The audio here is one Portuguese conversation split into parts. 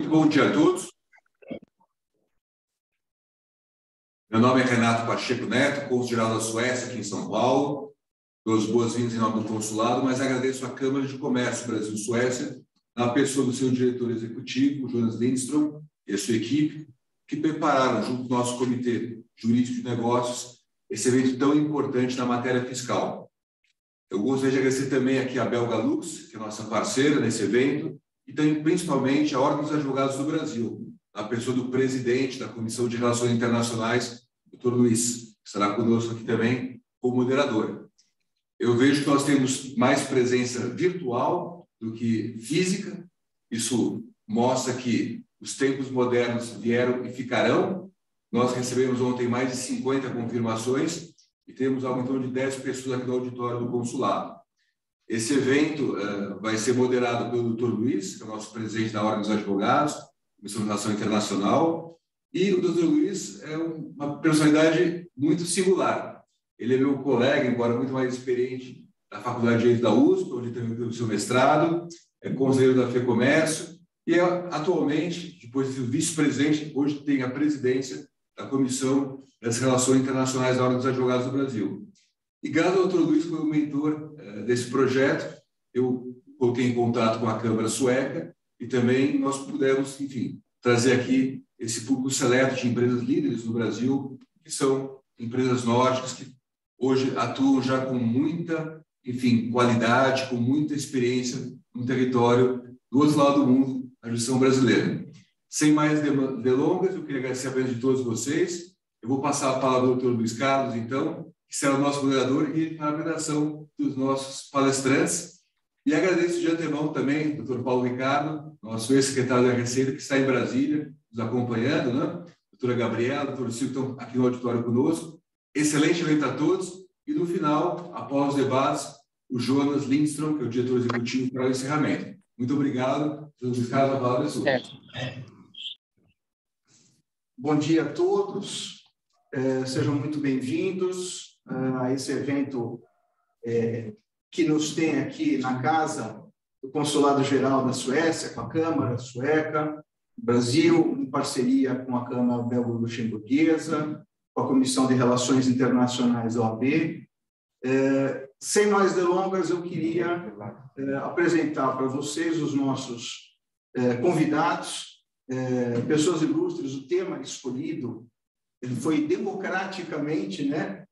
Muito bom dia a todos. Meu nome é Renato Pacheco Neto, cônsul-geral da Suécia aqui em São Paulo. Dou as boas-vindas em nome do consulado, mas agradeço à Câmara de Comércio Brasil-Suécia, na pessoa do seu diretor executivo, Jonas Lindström, e a sua equipe, que prepararam, junto com o nosso Comitê Jurídico de Negócios, esse evento tão importante na matéria fiscal. Eu gostaria de agradecer também aqui a Belga Lux, que é nossa parceira nesse evento, e também, principalmente, a Ordem dos Advogados do Brasil, na pessoa do presidente da Comissão de Relações Internacionais, Dr. Luiz, que estará conosco aqui também como moderador. Eu vejo que nós temos mais presença virtual do que física. Isso mostra que os tempos modernos vieram e ficarão. Nós recebemos ontem mais de 50 confirmações e temos algo em torno de 10 pessoas aqui no auditório do consulado. Esse evento vai ser moderado pelo Dr. Luiz, que é o nosso presidente da Ordem dos Advogados, Comissão de Relação Internacional, e o Dr. Luiz é uma personalidade muito singular. Ele é meu colega, embora muito mais experiente, da Faculdade de Direito da USP, onde também fez o seu mestrado, é conselheiro da FEComércio, e é, atualmente, depois de ser vice-presidente, hoje tem a presidência da Comissão das Relações Internacionais da Ordem dos Advogados do Brasil. E graças ao Dr. Luiz, que foi o mentor desse projeto, eu coloquei em contato com a Câmara Sueca e também nós pudemos, enfim, trazer aqui esse público seleto de empresas líderes no Brasil, que são empresas nórdicas que hoje atuam já com muita, enfim, qualidade, com muita experiência no território do outro lado do mundo, a jurisdição brasileira. Sem mais delongas, eu queria agradecer a presença de todos vocês. Eu vou passar a palavra ao Dr. Luiz Carlos, então, que será o nosso moderador e a apresentação dos nossos palestrantes. E agradeço de antemão também o Dr. Paulo Ricardo, nosso ex-secretário da Receita, que está em Brasília, nos acompanhando, né? Doutora Gabriela, doutor Silvio, estão aqui no auditório conosco. Excelente evento a todos. E no final, após os debates, o Jonas Lindström, que é o diretor executivo, para o encerramento. Muito obrigado. Dr. Luiz Carlos, a palavra é sua. Bom dia a todos. Sejam muito bem-vindos a esse evento que nos tem aqui na casa do Consulado Geral da Suécia, com a Câmara Sueca, Brasil, em parceria com a Câmara Belgo-Luxemburguesa, com a Comissão de Relações Internacionais da OAB. Sem mais delongas, eu queria apresentar para vocês os nossos convidados, pessoas ilustres. O tema escolhido ele foi democraticamente, né,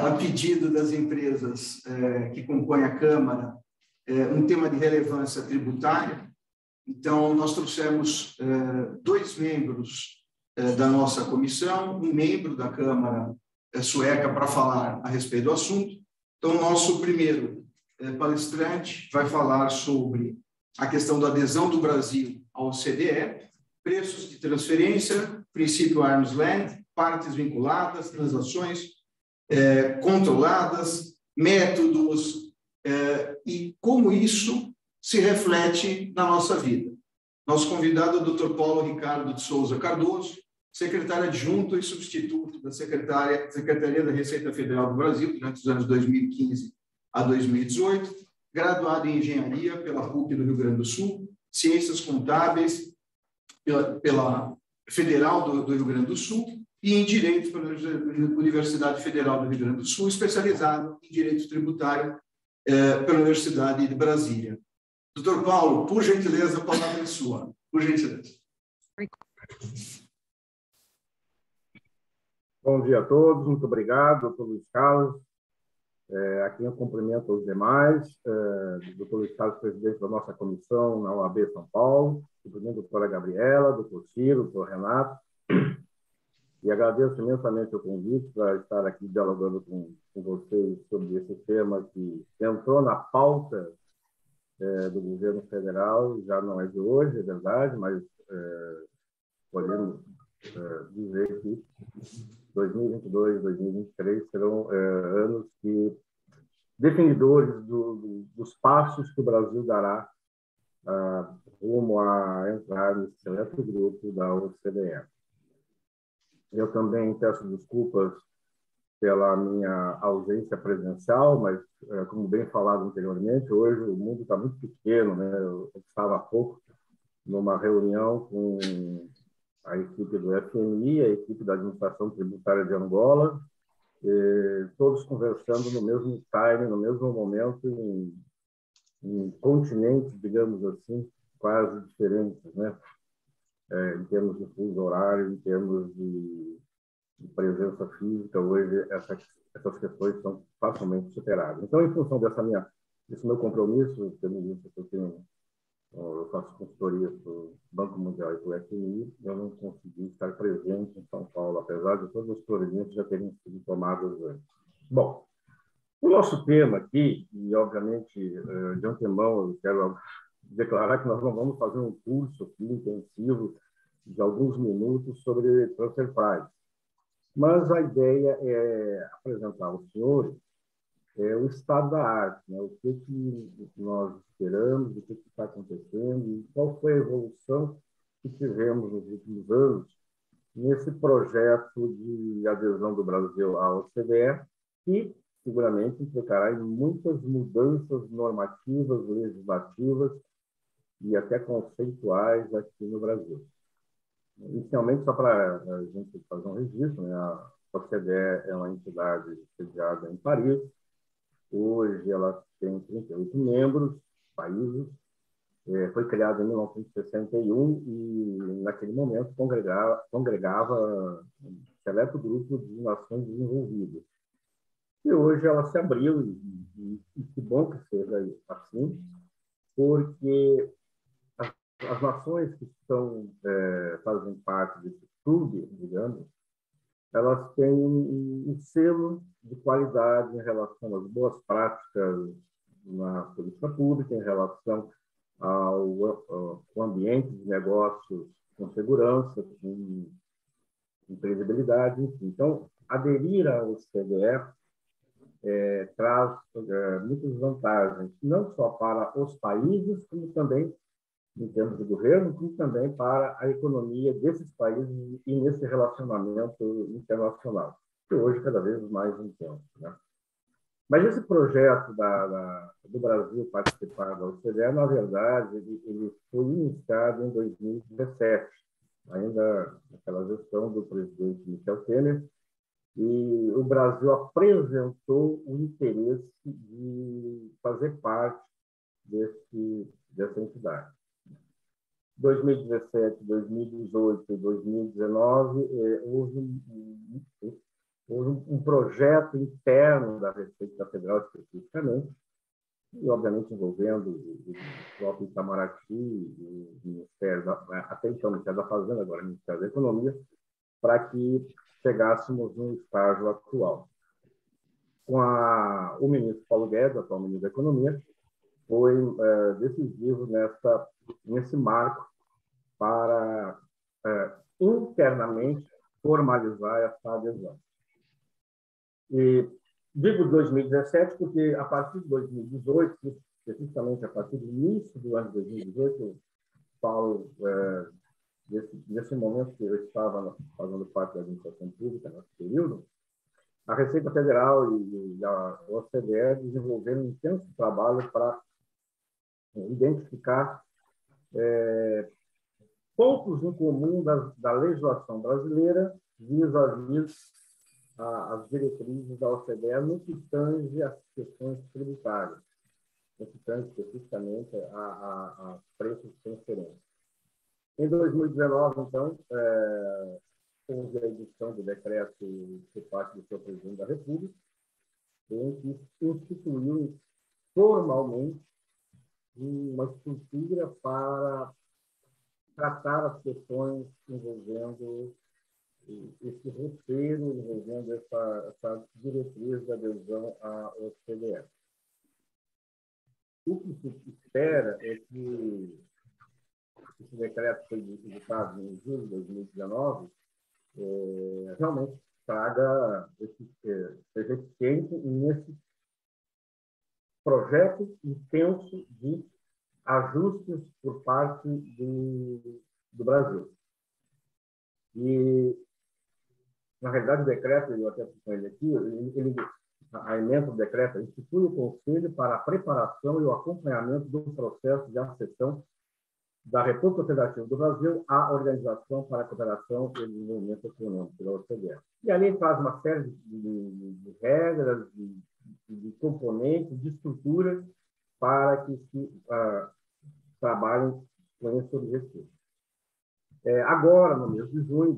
a pedido das empresas que compõem a Câmara, um tema de relevância tributária. Então, nós trouxemos dois membros da nossa comissão, um membro da Câmara Sueca para falar a respeito do assunto. Então, o nosso primeiro palestrante vai falar sobre a questão da adesão do Brasil ao OCDE, preços de transferência, princípio Arm's Length, partes vinculadas, transações controladas, métodos e como isso se reflete na nossa vida. Nosso convidado é o Dr. Paulo Ricardo de Souza Cardoso, secretário adjunto e substituto da Secretaria da Receita Federal do Brasil durante os anos 2015 a 2018, graduado em Engenharia pela PUC do Rio Grande do Sul, Ciências Contábeis pela Federal do Rio Grande do Sul e em Direito pela Universidade Federal do Rio Grande do Sul, especializado em Direito Tributário pela Universidade de Brasília. Doutor Paulo, por gentileza, a palavra é sua. Por gentileza. Bom dia a todos, muito obrigado, doutor Luiz Carlos. Aqui eu cumprimento os demais, doutor Luiz Carlos, presidente da nossa comissão na OAB São Paulo, cumprimento a doutora Gabriela, doutor Ciro, doutor Renato, e agradeço imensamente o convite para estar aqui dialogando com vocês sobre esse tema que entrou na pauta do governo federal, já não é de hoje, é verdade, mas podemos dizer que 2022 e 2023 serão anos definidores dos passos que o Brasil dará rumo a entrar nesse seleto grupo da OCDE. Eu também peço desculpas pela minha ausência presencial, mas, como bem falado anteriormente, hoje o mundo está muito pequeno, né? Eu estava há pouco numa reunião com a equipe do FMI, a equipe da Administração Tributária de Angola, todos conversando no mesmo time, no mesmo momento, em continentes, digamos assim, quase diferentes, né? Em termos de fuso horário, em termos de presença física, hoje essas questões são facilmente superadas. Então, em função desse meu compromisso, tendo visto que eu faço consultoria para o Banco Mundial e para o FMI, eu não consegui estar presente em São Paulo, apesar de todas as providências já terem sido tomadas antes. Bom, o nosso tema aqui, e obviamente de antemão eu quero declarar que nós não vamos fazer um curso aqui intensivo de alguns minutos sobre transfer price, mas a ideia é apresentar aos senhores o estado da arte, né? O que nós esperamos, o que está acontecendo e qual foi a evolução que tivemos nos últimos anos nesse projeto de adesão do Brasil à OCDE, que seguramente implicará em muitas mudanças normativas, legislativas e até conceituais aqui no Brasil. Inicialmente, só para a gente fazer um registro, né? A OCDE é uma entidade sediada em Paris. Hoje ela tem 38 membros, países. Foi criada em 1961 e, naquele momento, congregava um seleto grupo de nações desenvolvidas. E hoje ela se abriu, e que bom que seja assim, porque as nações que fazem parte desse clube, digamos, elas têm um selo de qualidade em relação às boas práticas na política pública, em relação ao ambiente de negócios com segurança, com previsibilidade, enfim. Então, aderir ao OCDE traz muitas vantagens, não só para os países, como também em termos de governo, como também para a economia desses países e nesse relacionamento internacional, que hoje cada vez mais intenso, né? Mas esse projeto do Brasil participar da OCDE, na verdade, ele foi iniciado em 2017, ainda naquela gestão do presidente Michel Temer, e o Brasil apresentou o interesse de fazer parte dessa entidade. 2017, 2018 e 2019, houve um projeto interno da Receita Federal, especificamente, e, obviamente, envolvendo o próprio Itamaraty, o Ministério até então, o Ministério da Fazenda, agora o Ministério da Economia, para que chegássemos no estágio atual. Com o ministro Paulo Guedes, atual ministro da Economia, foi decisivo nesse marco para internamente formalizar essa adesão. E digo 2017 porque, a partir de 2018, especificamente a partir do início do ano de 2018, eu falo desse momento que eu estava fazendo parte da administração pública nesse período, a Receita Federal e a OCDE desenvolveram um intenso trabalho para identificar pontos em comum da legislação brasileira vis-à-vis as diretrizes da OCDE no que tange às questões tributárias, no que tange especificamente a preços de transferência. Em 2019, então, houve a edição do decreto por parte do seu presidente da República, em que instituiu formalmente uma estrutura para tratar as questões envolvendo esse roteiro, envolvendo essa diretriz de adesão à OCDE. O que se espera é que esse decreto foi editado em julho de 2019, realmente traga seja eficiente nesse projeto intenso de ajustes por parte do Brasil. E, na realidade, o decreto, eu até com ele aqui, a emenda do decreto institui o Conselho para a preparação e o acompanhamento do processo de acessão da República Federativa do Brasil à Organização para a Cooperação e Desenvolvimento Econômico, da OCDE. E ali traz uma série de regras, de componentes, de estruturas para que se trabalhem com esse objetivo. Agora, no mês de junho,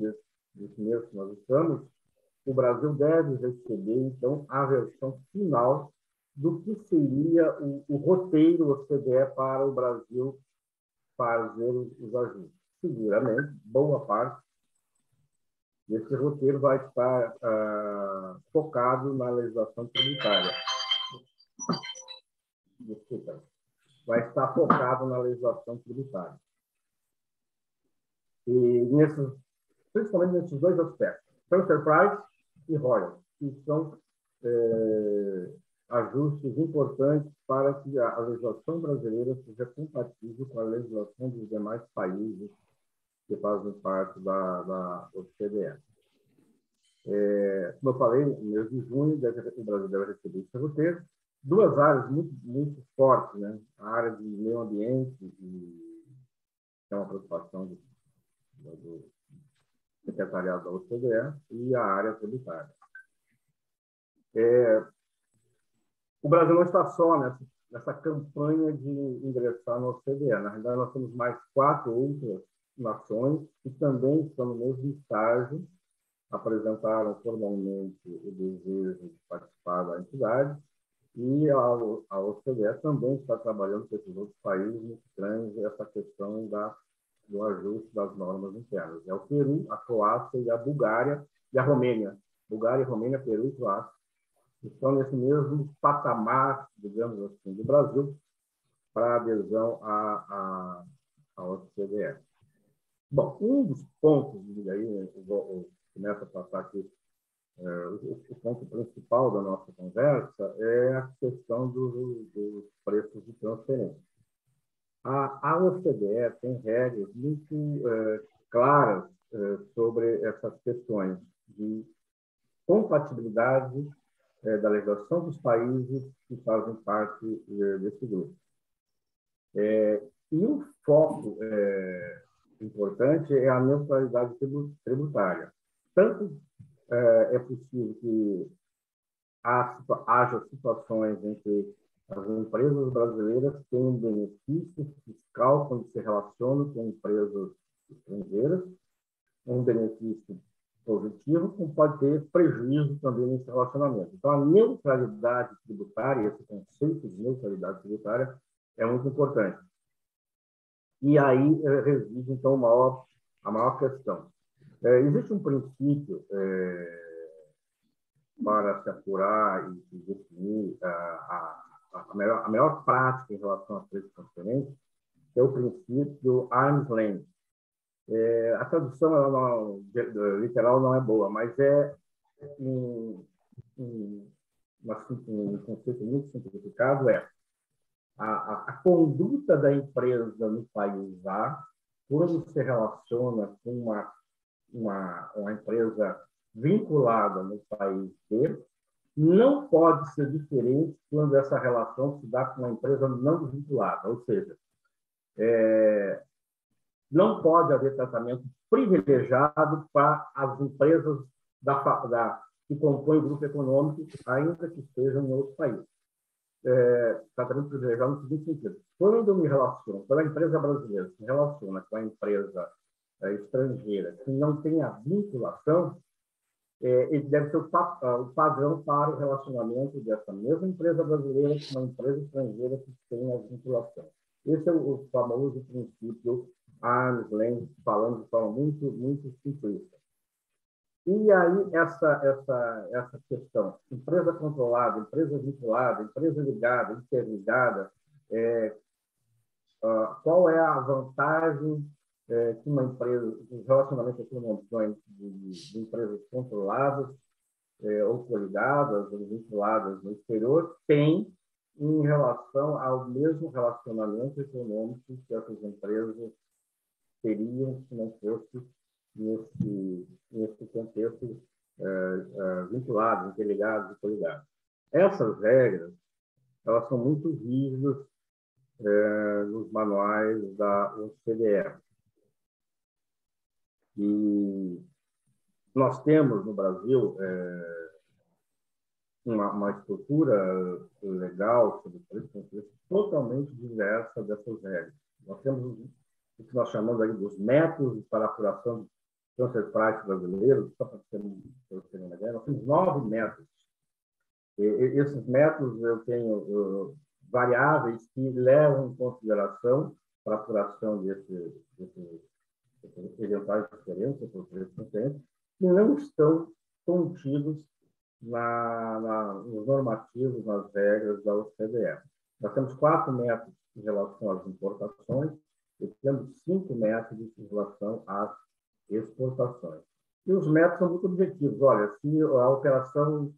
desse mês que nós estamos, o Brasil deve receber, então, a versão final do que seria o roteiro OCDE para o Brasil fazer os ajustes. Seguramente, boa parte desse roteiro vai estar focado na legislação tributária. Desculpa. Vai estar focado na legislação tributária. E principalmente nesses dois aspectos, transfer price e royalties, que são ajustes importantes para que a legislação brasileira seja compatível com a legislação dos demais países que fazem parte da OCDE. Como eu falei, no mês de junho, o Brasil deve receber esse roteiro. Duas áreas muito fortes, né? A área de meio ambiente, que é uma preocupação do secretariado da OCDE, e a área tributária. O Brasil não está só nessa campanha de ingressar na OCDE. Na realidade, nós temos mais 4 outras nações que também estão no mesmo estágio, apresentaram formalmente o desejo de participar da entidade, e a OCDE também está trabalhando com esses outros países no que tange essa questão do ajuste das normas internas. É o Peru, a Croácia e a Bulgária e a Romênia. Bulgária, Romênia, Peru e Croácia estão nesse mesmo patamar, digamos assim, do Brasil para adesão à OCDE. Bom, um dos pontos, e aí eu começo a passar aqui, o ponto principal da nossa conversa é a questão dos preços de transferência. A OCDE tem regras muito claras sobre essas questões de compatibilidade da legislação dos países que fazem parte desse grupo. E um foco importante é a neutralidade tributária. Tanto é possível que haja situações em que as empresas brasileiras têm um benefício fiscal quando se relacionam com empresas estrangeiras, um benefício positivo, como pode ter prejuízo também nesse relacionamento. Então, a neutralidade tributária, esse conceito de neutralidade tributária, é muito importante. E aí reside, então, a maior questão. Existe um princípio para se apurar e definir a melhor prática em relação às preços transferentes, que é o princípio arm's length. A tradução literal não é boa, mas é um conceito muito simplificado, a conduta da empresa no país A, quando se relaciona com uma empresa vinculada no país B, não pode ser diferente quando essa relação se dá com uma empresa não vinculada, ou seja, não pode haver tratamento privilegiado para as empresas que compõem o grupo econômico, ainda que estejam em outro país. Tratamento privilegiado no seguinte sentido: quando eu me relaciono, quando a empresa brasileira se relaciona com a empresa estrangeira que não tem a vinculação, ele deve ser o padrão para o relacionamento dessa mesma empresa brasileira com uma empresa estrangeira que tem a vinculação. Esse é o famoso princípio arm's length, falando de forma muito, muito simplista. E aí, essa questão, empresa controlada, empresa vinculada, empresa ligada, interligada, qual é a vantagem que uma empresa, os relacionamentos econômicos de empresas controladas ou coligadas ou vinculadas no exterior tem em relação ao mesmo relacionamento econômico que essas empresas teriam se não fosse nesse contexto vinculados, interligados e coligados. Essas regras, elas são muito rígidas nos manuais da OCDE. E nós temos no Brasil uma estrutura legal sobre preço totalmente diversa dessas regras. Nós temos o que nós chamamos aí dos métodos para apuração de transfer price brasileiros, só para ter uma ideia, nós temos 9 métodos. Esses métodos eu tenho variáveis que levam em consideração para a apuração desses eventuais diferenças, que não estão contidos nos normativos, nas regras da OCDE. Nós temos 4 métodos em relação às importações e temos 5 métodos em relação às exportações. E os métodos são muito objetivos. Olha, se a operação,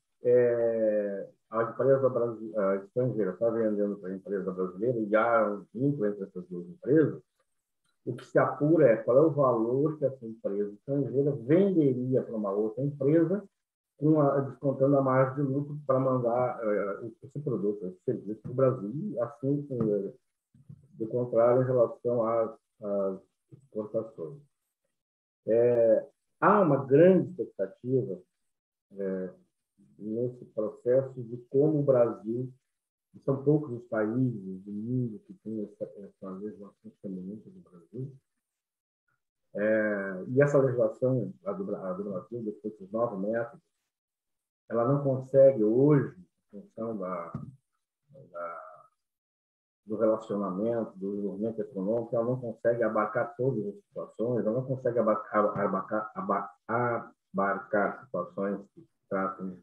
a empresa estrangeira está vendendo para a empresa brasileira e há um vínculo entre essas duas empresas, o que se apura é qual é o valor que essa empresa estrangeira venderia para uma outra empresa, descontando a margem de lucro para mandar esse produto, esse serviço para o Brasil, assim, do contrário, em relação às exportações. Há uma grande expectativa nesse processo de como o Brasil, são poucos os países do mundo que têm essa legislação semelhante do Brasil, e essa legislação, a do Brasil, depois dos 9 métodos, ela não consegue hoje, em função do relacionamento, do desenvolvimento econômico, ela não consegue abarcar todas as situações, ela não consegue abarcar situações que tratam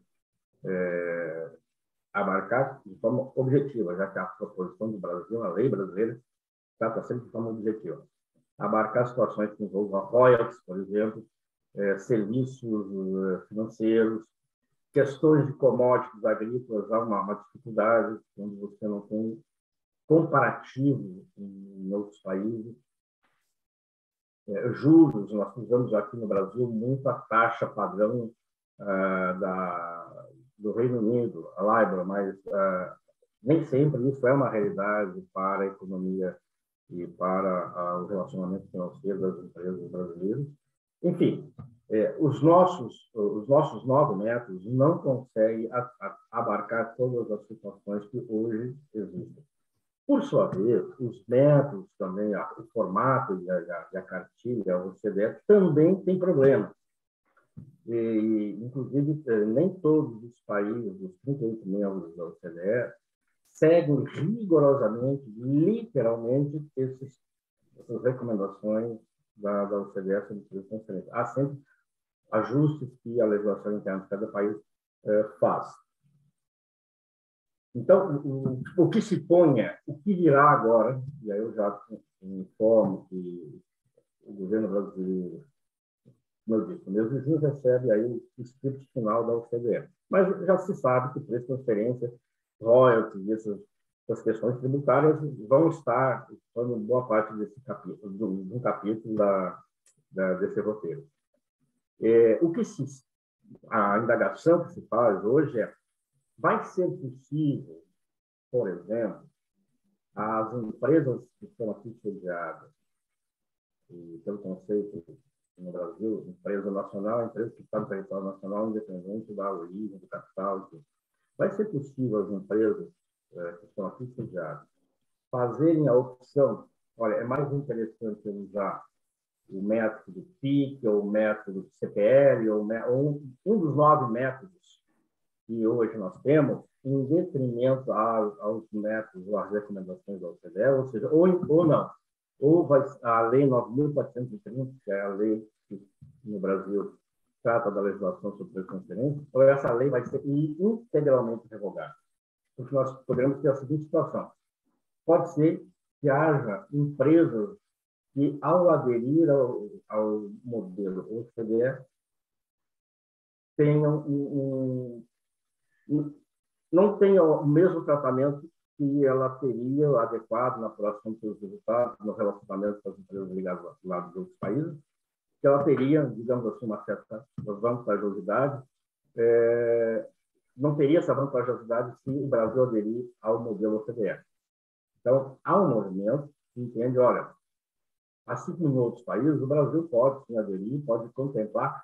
abarcar de forma objetiva, já que a proposição do Brasil, a lei brasileira, trata sempre de forma objetiva. Abarcar situações que envolvam royalties, por exemplo, serviços financeiros, questões de commodities agrícolas, há uma dificuldade quando você não tem comparativo em outros países. Juros, nós usamos aqui no Brasil muito a taxa padrão do Reino Unido, a LIBOR, mas nem sempre isso é uma realidade para a economia e para o relacionamento financeiro das empresas brasileiras. Enfim, os nossos 9 métodos não conseguem abarcar todas as situações que hoje existem. Por sua vez, os métodos também, o formato e a cartilha, a OCDE, também tem problemas. E, inclusive, nem todos os países, os 38 membros da OCDE, seguem rigorosamente, literalmente, essas recomendações da OCDE sobre preços transferentes. Há sempre ajustes que a legislação interna de cada país faz. Então, o que se ponha, o que virá agora, e aí eu já informo que o governo brasileiro, como eu disse, o meu vizinho recebe aí o script final da OCDE. Mas já se sabe que preço de transferência, royalties, essas questões tributárias vão estar formando boa parte desse capítulo, de um capítulo desse roteiro. A indagação que se faz hoje vai ser possível, por exemplo, as empresas que estão aqui sediadas, e pelo conceito no Brasil, empresa nacional, empresa que está no território nacional, independente da origem, do capital, etc. Vai ser possível as empresas que estão aqui sediadas fazerem a opção, olha, é mais interessante usar o método PIC, ou o método CPL, ou um dos 9 métodos que hoje nós temos, em detrimento aos métodos, às recomendações da OCDE, ou seja, ou não. Ou a Lei 9.430, que é a lei que no Brasil trata da legislação sobre preço de transferência, ou essa lei vai ser integralmente revogada. Porque nós poderemos ter a seguinte situação. Pode ser que haja empresas que, ao aderir ao modelo OCDE, não tenham o mesmo tratamento que ela teria adequado na apuração dos resultados, no relacionamento com as empresas ligadas lá dos outros países, que ela teria, digamos assim, uma certa vantajosidade. Não teria essa vantajosidade se o Brasil aderir ao modelo OCDE. Então, há um movimento que entende, olha, assim como em outros países, o Brasil pode se aderir, pode contemplar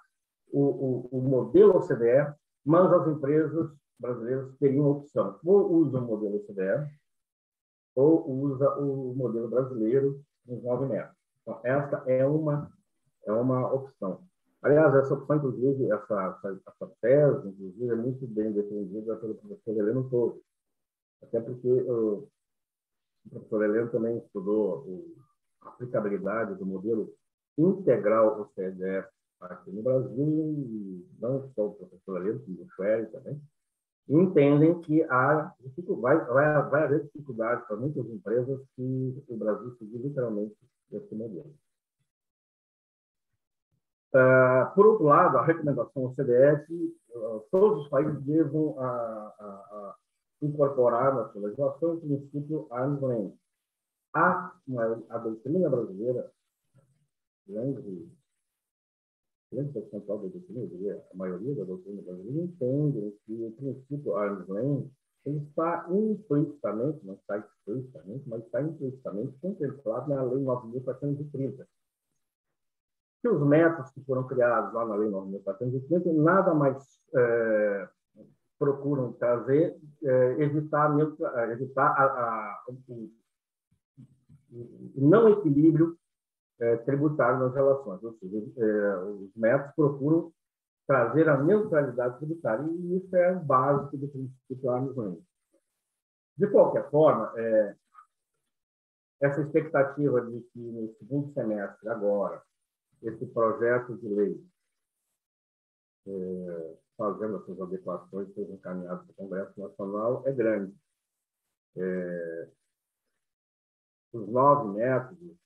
o modelo OCDE, mas as empresas brasileiras teriam opção. Ou usa o modelo OCDE, ou usa o modelo brasileiro nos 9 metros. Então, essa é uma opção. Aliás, essa opção, inclusive, essa tese, inclusive, é muito bem defendida pelo professor Heleno Torres. Até porque o professor Heleno também estudou a aplicabilidade do modelo integral OCDE aqui no Brasil, e não só o professor Heleno, como o Schwery também, entendem que vai haver dificuldade para muitas empresas se o Brasil seguir literalmente esse modelo. Por outro lado, a recomendação OCDE é que todos os países devam incorporar na sua legislação o princípio arm's length. A doutrina brasileira, grande percentual da doutrina, a maioria da doutrina brasileira, entende que o princípio arm's length ele está implicitamente, não está explicitamente, mas está implicitamente contemplado na Lei 9.430. Que os métodos que foram criados lá na Lei 9.430 nada mais procuram trazer, evitar o não equilíbrio tributário nas relações. Ou seja, os métodos procuram trazer a neutralidade tributária, e isso é o básico do princípio arm's length. De qualquer forma, essa expectativa de que no segundo semestre, agora, esse projeto de lei, fazendo as suas adequações, seja encaminhado para o Congresso Nacional, é grande. Os 9 métodos,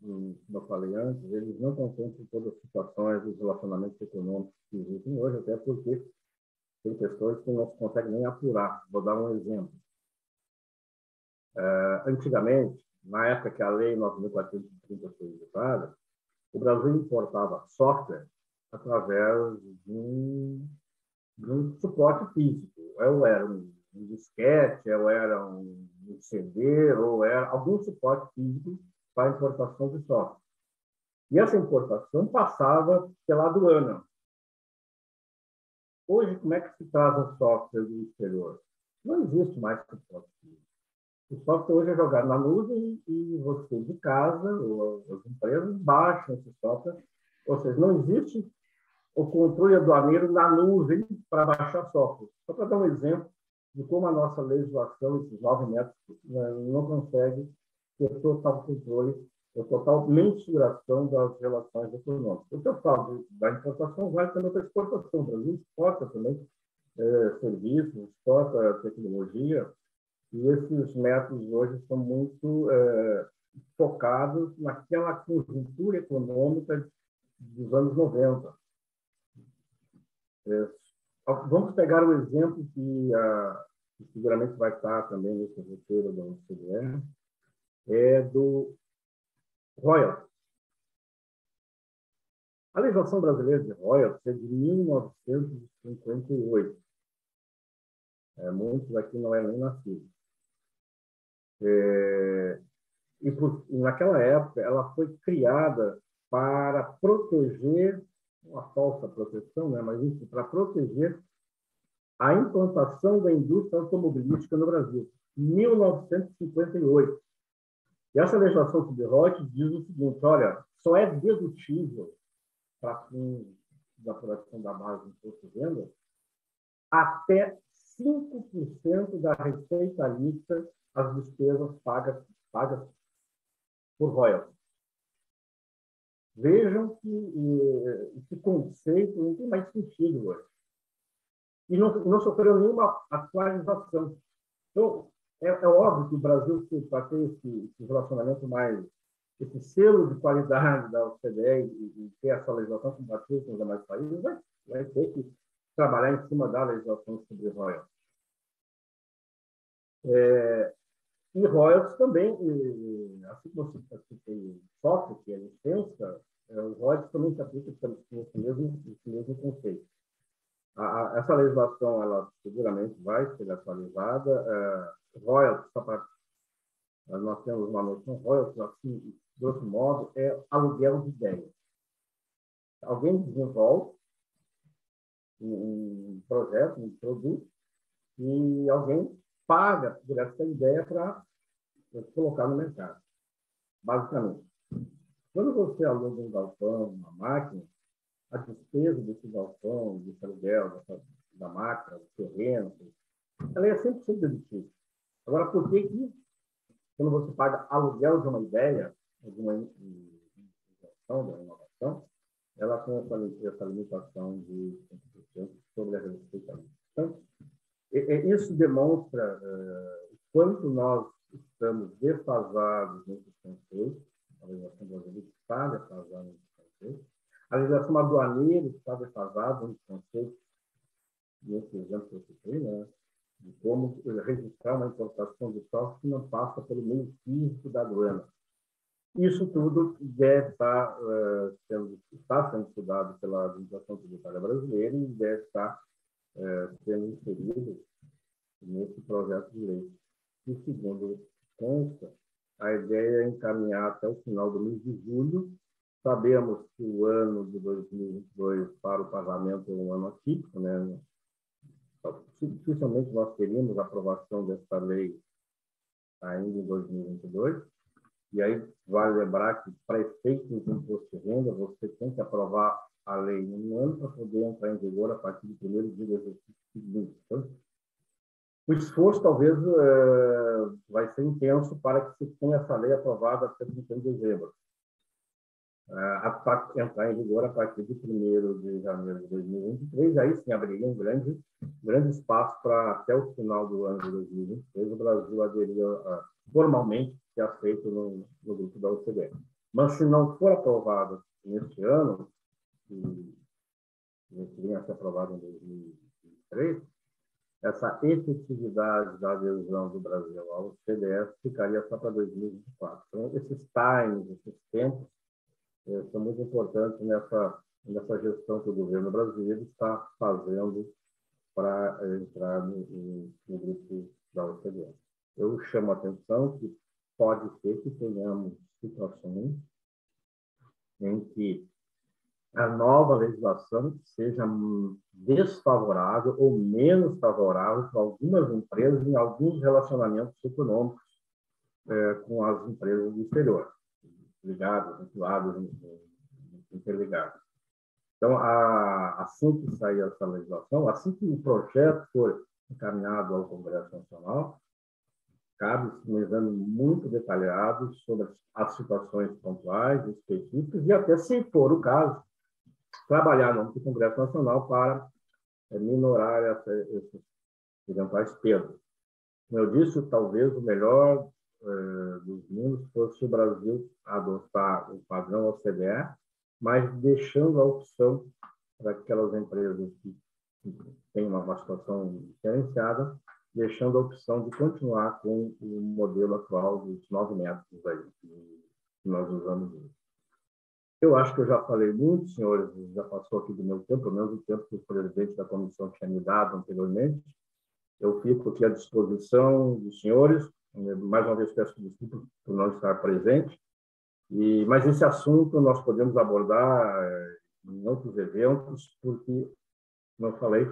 como eu falei antes, eles não contemplam todas as situações dos relacionamentos econômicos que existem hoje, até porque tem questões que não se consegue nem apurar. Vou dar um exemplo. Antigamente, na época que a Lei 9.430 foi editada, o Brasil importava software através de um suporte físico. Ou era um disquete, ou era um CD, ou era algum suporte físico para importação de software. E essa importação passava pela aduana. Hoje, como é que se traz um software do exterior? Não existe mais suporte físico. O software hoje é jogado na nuvem e você de casa, ou as empresas, baixam esse software. Ou seja, não existe o controle aduaneiro na nuvem para baixar software. Só para dar um exemplo de como a nossa legislação, esses 9 métodos, não consegue ter total controle, ou total mensuração das relações econômicas. O que eu falo da importação vai também para a exportação. O Brasil exporta também serviços, exporta tecnologia, e esses métodos hoje são muito focados naquela conjuntura econômica dos anos 90. Vamos pegar o exemplo que seguramente vai estar também nesse roteiro da OCDE, do royalties. A legislação brasileira de royalties é de 1958. Muitos aqui não eram nem nascidos. E naquela época ela foi criada para proteger, uma falsa proteção, né? Mas isso, para proteger a implantação da indústria automobilística no Brasil, em 1958. E essa legislação sobre royalties diz o seguinte: olha, só é dedutível para fins da apuração da base de imposto de renda até 5% da receita líquida as despesas pagas por royalties. Vejam que esse conceito não tem mais sentido hoje. E não sofreu nenhuma atualização. Então, é óbvio que o Brasil, para ter esse relacionamento mais, esse selo de qualidade da OCDE e ter essa legislação compatível com os demais países, vai ter que trabalhar em cima da legislação sobre royalties. E royalties também, assim como você citei software, que é licença, os royalties também se aplicam nesse mesmo conceito. Essa legislação, ela seguramente vai ser atualizada. Royalties, só para nós temos uma noção royalties, assim, grosso modo, é aluguel de ideias. Alguém desenvolve um projeto, um produto, e alguém paga por essa ideia para colocar no mercado, basicamente. Quando você aluga um galpão, uma máquina, a despesa desse galpão, desse aluguel, da máquina, do terreno, ela é 100% dedutível. Agora, por que quando você paga aluguel de uma ideia, de uma inovação, ela tem essa limitação de 100% sobre a receita? Então, isso demonstra o quanto nós estamos defasados nesses conceitos. A legislação brasileira está defasada nesses conceitos. A legislação aduaneira está defasada nesses conceitos, nesse exemplo que eu citei, né? De como registrar uma importação de software que não passa pelo meio físico da aduana. Isso tudo deve está sendo estudado pela administração tributária brasileira e deve estar sendo inserido nesse projeto de lei. E, segundo consta, a ideia é encaminhar até o final do mês de julho. Sabemos que o ano de 2022 para o pagamento é um ano atípico, né? Dificilmente nós teríamos a aprovação dessa lei ainda em 2022. E aí vale lembrar que, para efeitos de imposto de renda, você tem que aprovar a lei em um ano para poder entrar em vigor a partir do primeiro dia do exercício seguinte. Então, o esforço talvez vai ser intenso para que se tenha essa lei aprovada até 31 de dezembro. Para entrar em vigor a partir de 1º de janeiro de 2023, aí sim abriria um grande espaço para, até o final do ano de 2023, o Brasil aderir formalmente ser aceito no grupo da OCDE. Mas, se não for aprovado neste ano, e venha a ser aprovado em 2023, essa efetividade da adesão do Brasil ao OCDE ficaria só para 2024. Então, esses times, esses tempos, são muito importantes nessa gestão que o governo brasileiro está fazendo para entrar no grupo da OCDE. Eu chamo a atenção que pode ser que tenhamos situações em que a nova legislação seja desfavorável ou menos favorável para algumas empresas em alguns relacionamentos econômicos com as empresas do exterior, ligados, vinculados, interligados. Então, assim que sair essa legislação, assim que o projeto for encaminhado ao Congresso Nacional, cabe um exame muito detalhado sobre as situações pontuais, específicas, e até, se for o caso, trabalhar no âmbito do Congresso Nacional para minorar esses eventuais perdas. Como eu disse, talvez o melhor dos mundos fosse o Brasil adotar o padrão OCDE, mas deixando a opção para aquelas empresas que têm uma situação diferenciada, deixando a opção de continuar com o modelo atual dos 9 métodos aí, que nós usamos hoje. Eu acho que eu já falei muito, senhores, já passou aqui do meu tempo, pelo menos o tempo que o presidente da comissão tinha me dado anteriormente. Eu fico aqui à disposição dos senhores. Mais uma vez peço desculpas por não estar presente, mas esse assunto nós podemos abordar em outros eventos, porque, como eu falei,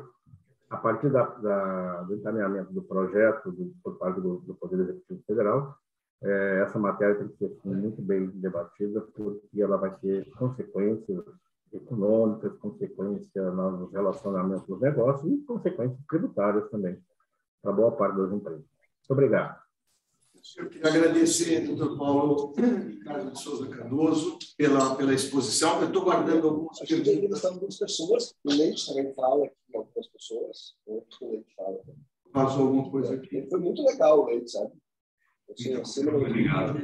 a partir do encaminhamento do projeto por parte do Poder Executivo Federal, essa matéria tem que ser muito bem debatida, porque ela vai ter consequências econômicas, consequências nos relacionamentos dos negócios e consequências tributárias também, para boa parte das empresas. Muito obrigado. Eu queria agradecer, doutor Paulo Ricardo de Souza Cardoso, pela exposição. Eu estou guardando algumas perguntas. Tem algumas pessoas, o Leite também fala aqui, algumas pessoas, o Leite fala. Vazou alguma coisa aqui? Foi muito legal o Leite, sabe? Obrigado.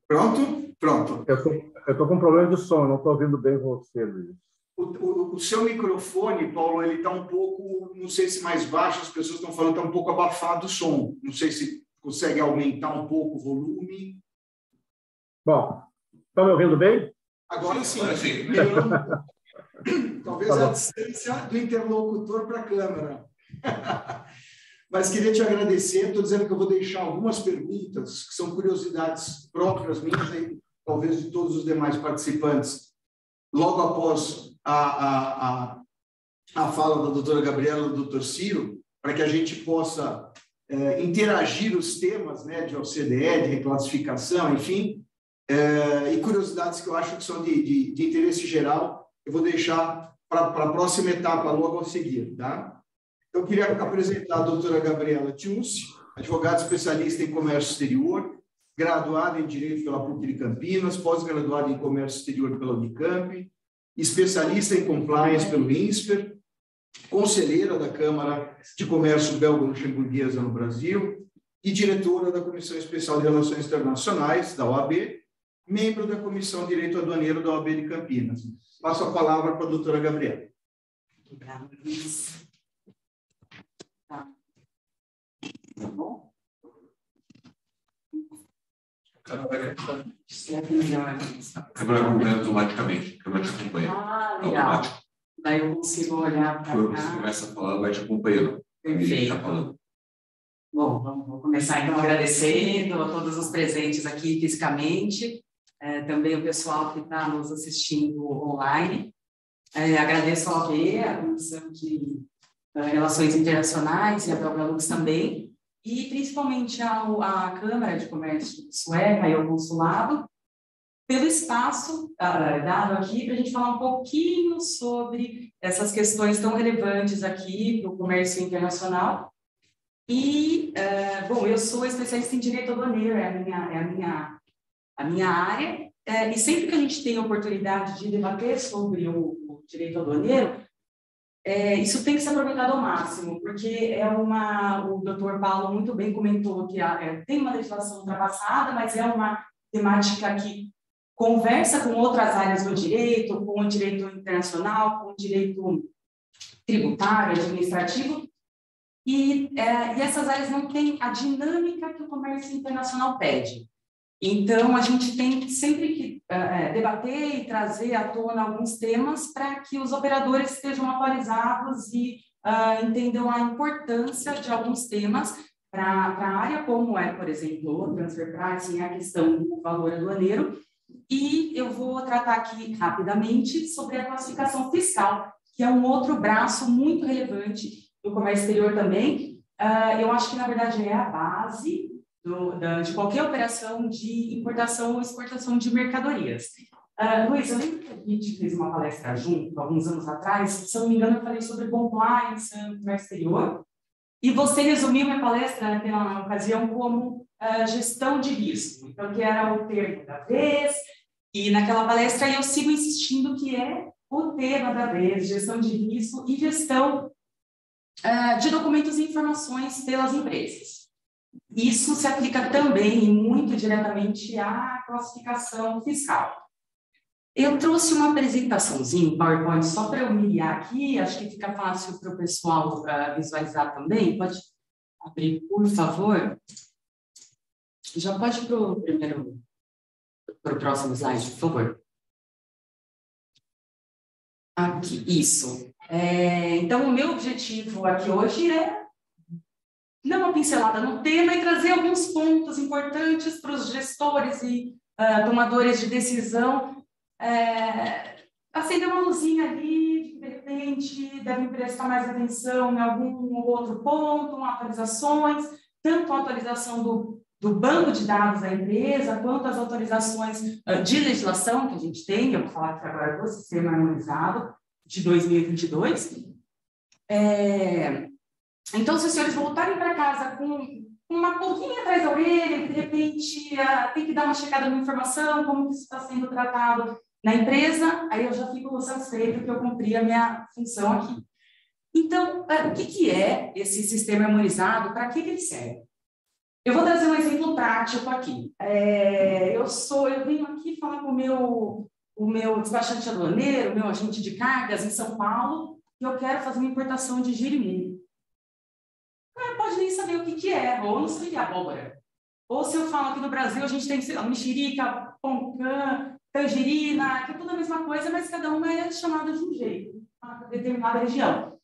Pronto? Eu estou com problema de som, não estou ouvindo bem você, Luiz. O seu microfone, Paulo, ele está um pouco, não sei se mais baixo, as pessoas estão falando que está um pouco abafado o som. Não sei se consegue aumentar um pouco o volume. Bom, estão me ouvindo bem? Agora sim. Sim. Talvez a distância do interlocutor para a câmera. Mas queria te agradecer. Estou dizendo que eu vou deixar algumas perguntas, que são curiosidades próprias minhas, e talvez de todos os demais participantes, logo após a fala da doutora Gabriela e do doutor Ciro, para que a gente possa interagir os temas, né, de OCDE, de reclassificação, enfim, e curiosidades que eu acho que são de interesse geral, eu vou deixar para a próxima etapa, logo a seguir, tá? Então, eu queria apresentar a doutora Gabriela Tiunce, advogada especialista em comércio exterior, graduada em Direito pela PUC de Campinas, pós-graduada em comércio exterior pela Unicamp, especialista em compliance pelo INSPER, conselheira da Câmara de Comércio Belga-Luxemburguesa no Brasil e diretora da Comissão Especial de Relações Internacionais, da OAB, membro da Comissão de Direito Aduaneiro da OAB de Campinas. Passo a palavra para a doutora Gabriela. Obrigada, Luiz. Tá bom? A câmera acompanha automaticamente. A câmera te acompanha. Ah, legal. Automático. Daí eu consigo olhar para Quando cá. você começa a falar, vai te acompanhando. Perfeito. Tá falando. Bom, vamos começar então agradecendo a todos os presentes aqui fisicamente, também o pessoal que está nos assistindo online. Agradeço ao OAB, a Comissão de Relações Internacionais e a Belga Lux também, e principalmente à Câmara de Comércio Sueca e ao Consulado, pelo espaço dado aqui para a gente falar um pouquinho sobre essas questões tão relevantes aqui para o comércio internacional. E, bom, eu sou especialista em direito aduaneiro, é a minha área, e sempre que a gente tem a oportunidade de debater sobre o direito aduaneiro, isso tem que ser aproveitado ao máximo, porque o doutor Paulo muito bem comentou que tem uma legislação ultrapassada, mas é uma temática que conversa com outras áreas do direito, com o direito internacional, com o direito tributário, administrativo, e essas áreas não têm a dinâmica que o comércio internacional pede. Então, a gente tem sempre que debater e trazer à tona alguns temas para que os operadores estejam atualizados e entendam a importância de alguns temas para a área, como por exemplo, o transfer pricing, a questão do valor aduaneiro. E eu vou tratar aqui rapidamente sobre a classificação fiscal, que é um outro braço muito relevante do comércio exterior também. Eu acho que, na verdade, é a base de qualquer operação de importação ou exportação de mercadorias. Luiz, eu lembro que a gente fez uma palestra junto, alguns anos atrás, se eu não me engano, eu falei sobre compliance no comércio exterior, e você resumiu minha palestra naquela ocasião como gestão de risco, então, que era o termo da vez, e naquela palestra eu sigo insistindo que é o tema da vez, gestão de risco e gestão de documentos e informações pelas empresas. Isso se aplica também e muito diretamente à classificação fiscal. Eu trouxe uma apresentaçãozinha, PowerPoint, só para eu me guiar aqui, acho que fica fácil para o pessoal visualizar também. Pode abrir, por favor? Já pode ir para o próximo slide, por favor. Aqui, isso. Então, o meu objetivo aqui hoje é dar uma pincelada no tema e trazer alguns pontos importantes para os gestores e tomadores de decisão, acender uma luzinha ali, de repente devem prestar mais atenção em algum outro ponto, atualizações, tanto a atualização do banco de dados da empresa, quanto as atualizações de legislação que a gente tem, eu vou falar aqui agora do Sistema Harmonizado de 2022. Então, se os senhores voltarem para casa com uma pulguinha atrás da orelha, de repente tem que dar uma checada na informação, como isso está sendo tratado na empresa, aí eu já fico satisfeito que eu cumpri a minha função aqui. Então, o que é esse sistema harmonizado? Para que ele serve? Eu vou trazer um exemplo prático aqui. Eu venho aqui falar com o meu despachante aduaneiro, meu agente de cargas em São Paulo, e eu quero fazer uma importação de girimum. O cara pode nem saber o que é, ou não sei o que é abóbora. Ou se eu falo aqui no Brasil, a gente tem mexerica, poncã, tangerina, que é tudo a mesma coisa, mas cada uma é chamada de um jeito, uma determinada região.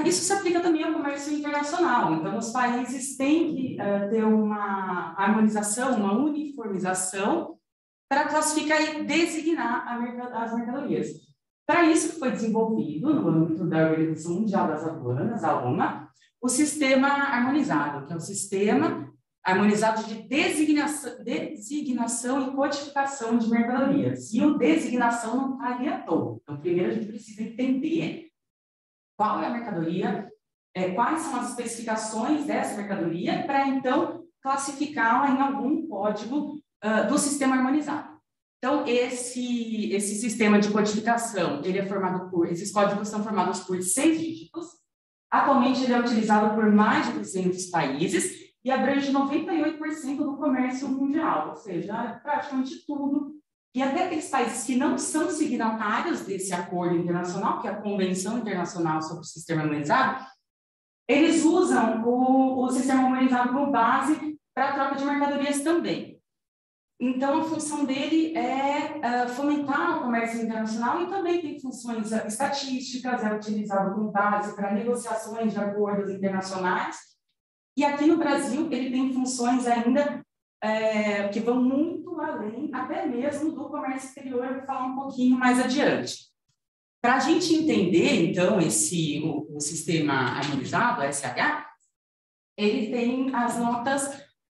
Isso se aplica também ao comércio internacional. Então, os países têm que ter uma harmonização, uma uniformização para classificar e designar as mercadorias. Para isso, foi desenvolvido, no âmbito da Organização Mundial das Aduanas, a OMA, o sistema harmonizado, que é o sistema harmonizado de designação e codificação de mercadorias. E o designação não está ali à toa. Então, primeiro a gente precisa entender qual é a mercadoria, quais são as especificações dessa mercadoria, para então classificá-la em algum código do sistema harmonizado. Então, esse sistema de codificação, ele é formado esses códigos são formados por 6 dígitos. Atualmente, ele é utilizado por mais de 200 países e abrange 98% do comércio mundial, ou seja, praticamente tudo. E até aqueles países que não são signatários desse acordo internacional, que é a Convenção Internacional sobre o Sistema Harmonizado, eles usam o sistema harmonizado como base para a troca de mercadorias também. Então, a função dele é fomentar o comércio internacional e também tem funções estatísticas, é utilizado como base para negociações de acordos internacionais. E aqui no Brasil, ele tem funções ainda que vão muito além, até mesmo do comércio exterior, eu vou falar um pouquinho mais adiante. Para a gente entender, então, o sistema harmonizado, a SH, ele tem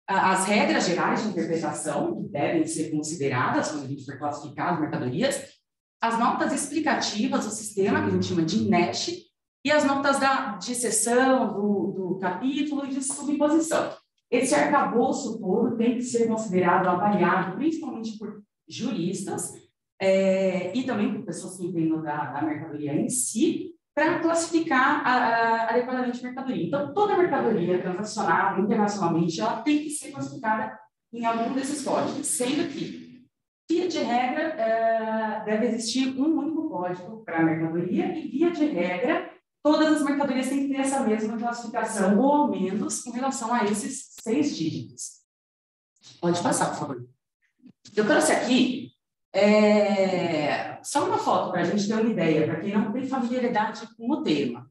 as regras gerais de interpretação, que devem ser consideradas quando a gente for classificar as mercadorias, as notas explicativas do sistema, que a gente chama de NESH, e as notas de seção, do capítulo e de subposição. Esse arcabouço todo tem que ser considerado, avaliado, principalmente por juristas e também por pessoas que entendem da mercadoria em si, para classificar adequadamente a mercadoria. Então, toda mercadoria transacionada internacionalmente, ela tem que ser classificada em algum desses códigos, sendo que, via de regra, deve existir um único código para a mercadoria e, via de regra, todas as mercadorias têm que ter essa mesma classificação, ou ao menos com relação a esses 6 dígitos. Pode passar, por favor. Eu trouxe aqui só uma foto para a gente ter uma ideia, para quem não tem familiaridade com o tema.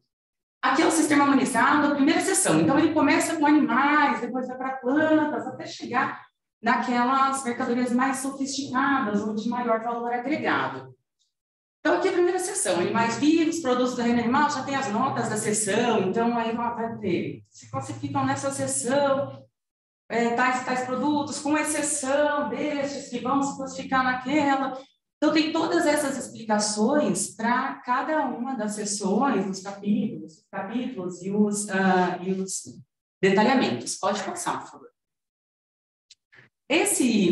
Aqui é o sistema harmonizado, a primeira seção. Então, ele começa com animais, depois vai para plantas, até chegar naquelas mercadorias mais sofisticadas, ou de maior valor agregado. Então, aqui é a primeira seção, animais vivos, produtos do reino animal, já tem as notas da seção, então aí vai ter, se classificam nessa seção, tais produtos, com exceção destes que vão se classificar naquela. Então, tem todas essas explicações para cada uma das seções, os capítulos e os detalhamentos. Pode passar, por favor.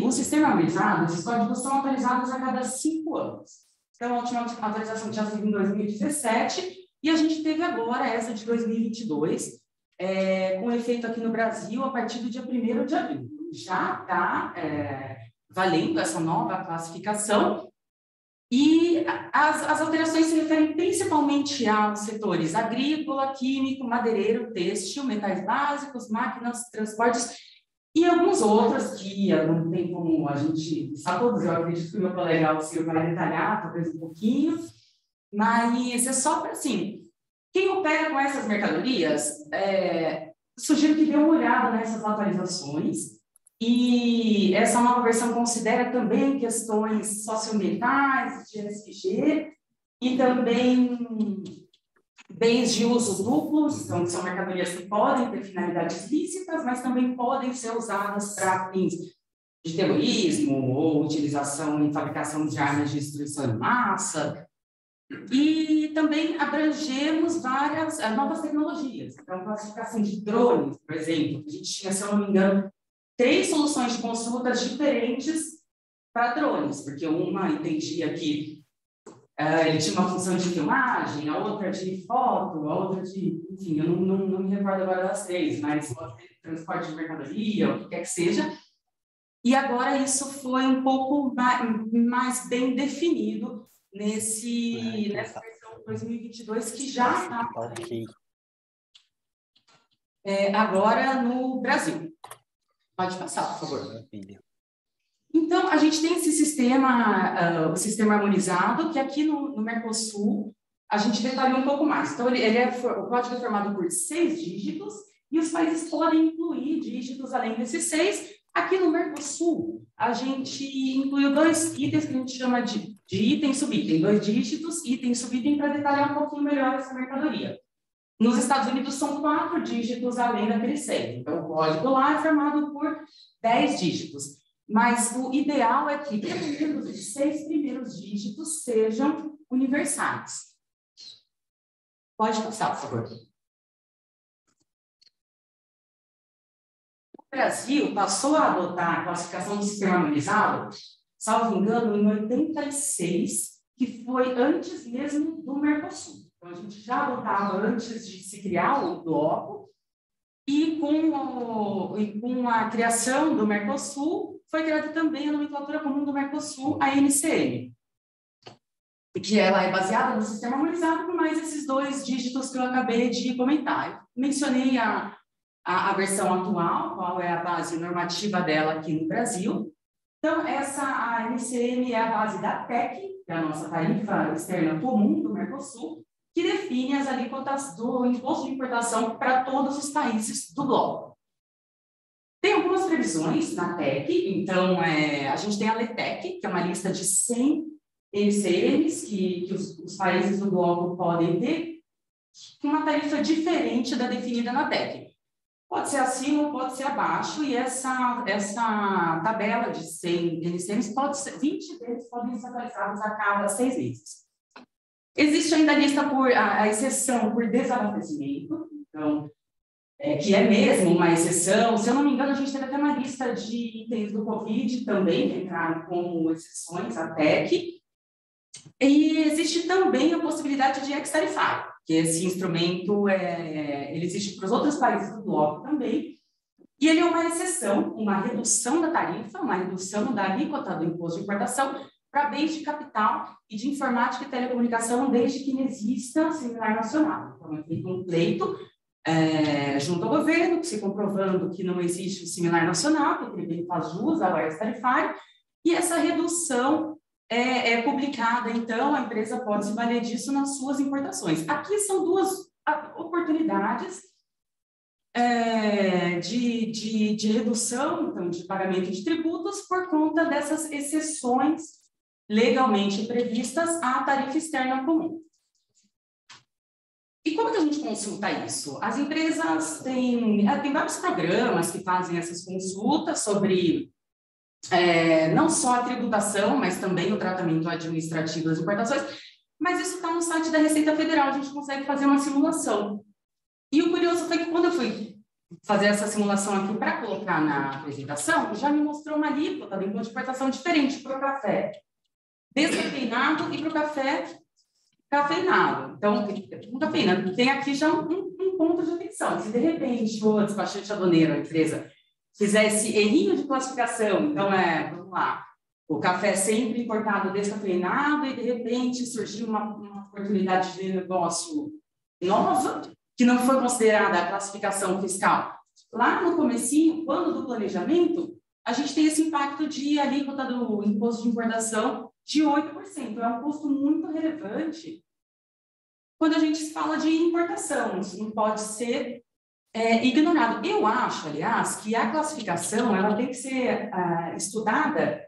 O sistema harmonizado, esses códigos são atualizados a cada 5 anos. Então, a última atualização tinha sido em 2017 e a gente teve agora essa de 2022, com efeito aqui no Brasil a partir do dia 1º de abril. Já está valendo essa nova classificação e as alterações se referem principalmente aos setores agrícola, químico, madeireiro, têxtil, metais básicos, máquinas, transportes e alguns outros que não tem como a gente... Só todos, eu acredito que o meu colega Alcir vai detalhar, talvez um pouquinho, mas é só para, assim, quem opera com essas mercadorias, sugiro que dê uma olhada nessas atualizações, e essa nova versão considera também questões socioambientais, de ESG, e também bens de uso duplos, então são mercadorias que podem ter finalidades lícitas, mas também podem ser usadas para fins de terrorismo ou utilização e fabricação de armas de destruição em massa. E também abrangemos várias novas tecnologias. Então, classificação de drones, por exemplo. A gente tinha, se eu não me engano, 3 soluções de consultas diferentes para drones, porque uma entendia que ele tinha uma função de filmagem, a outra de foto, a outra de... Enfim, eu não me recordo agora das 3, mas pode ter transporte de mercadoria, o que quer que seja. E agora isso foi um pouco mais bem definido nessa versão 2022, que já está agora no Brasil. Pode passar, por favor. Então, a gente tem esse sistema, o sistema harmonizado, que aqui no Mercosul, a gente detalhou um pouco mais. Então, o código é formado por 6 dígitos e os países podem incluir dígitos além desses 6. Aqui no Mercosul, a gente incluiu 2 itens que a gente chama de item e subitem, 2 dígitos, item e subitem, para detalhar um pouquinho melhor essa mercadoria. Nos Estados Unidos, são 4 dígitos além daqueles 6. Então, o código lá é formado por 10 dígitos. Mas o ideal é que, pelo menos, os 6 primeiros dígitos sejam universais. Pode passar, por favor. O Brasil passou a adotar a classificação do sistema harmonizado, salvo engano, em 86, que foi antes mesmo do Mercosul. Então, a gente já adotava antes de se criar o bloco, e com a criação do Mercosul, foi criada também a nomenclatura comum do Mercosul, a NCM, que ela é baseada no sistema harmonizado com mais esses 2 dígitos que eu acabei de comentar. Eu mencionei a versão atual, qual é a base normativa dela aqui no Brasil. Então, a NCM é a base da TEC, que é a nossa tarifa externa comum do Mercosul, que define as alíquotas do imposto de importação para todos os países do bloco. Tem algumas previsões na TEC, então a gente tem a LETEC, que é uma lista de 100 NCMs que os países do bloco podem ter, com uma tarifa diferente da definida na TEC. Pode ser acima ou pode ser abaixo, e essa tabela de 100 NCMs, 20 deles podem ser atualizados a cada 6 meses. Existe ainda a exceção por desabastecimento, então, que é mesmo uma exceção. Se eu não me engano, a gente teve até uma lista de itens do Covid também, que entraram como exceções, a TEC. E existe também a possibilidade de ex-tarifário, que esse instrumento ele existe para os outros países do bloco também, e ele é uma exceção, uma redução da tarifa, uma redução da alíquota do imposto de importação para bens de capital e de informática e telecomunicação, desde que não exista similar nacional. Então, é feito um pleito junto ao governo, se comprovando que não existe o similar nacional, que aquele bem faz jus ao ex-tarifário, e essa redução é publicada, então a empresa pode se valer disso nas suas importações. Aqui são 2 oportunidades de redução, então, de pagamento de tributos por conta dessas exceções legalmente previstas à tarifa externa comum. E como que a gente consulta isso? As empresas têm vários programas que fazem essas consultas sobre não só a tributação, mas também o tratamento administrativo das importações, mas isso está no site da Receita Federal, a gente consegue fazer uma simulação. E o curioso foi que quando eu fui fazer essa simulação aqui para colocar na apresentação, já me mostrou uma alíquota de imposto de importação diferente para o café descafeinado e para o café cafeinado. Então, um cafeinado tem aqui já um ponto de atenção. Se de repente o despachante aduaneiro, a empresa, fizer esse errinho de classificação, então vamos lá, o café sempre importado descafeinado e de repente surgiu uma oportunidade de negócio nova, que não foi considerada a classificação fiscal. Lá no comecinho, quando do planejamento, a gente tem esse impacto de alíquota do imposto de importação de 8%. É um custo muito relevante quando a gente fala de importação. Isso não pode ser ignorado. Eu acho, aliás, que a classificação ela tem que ser estudada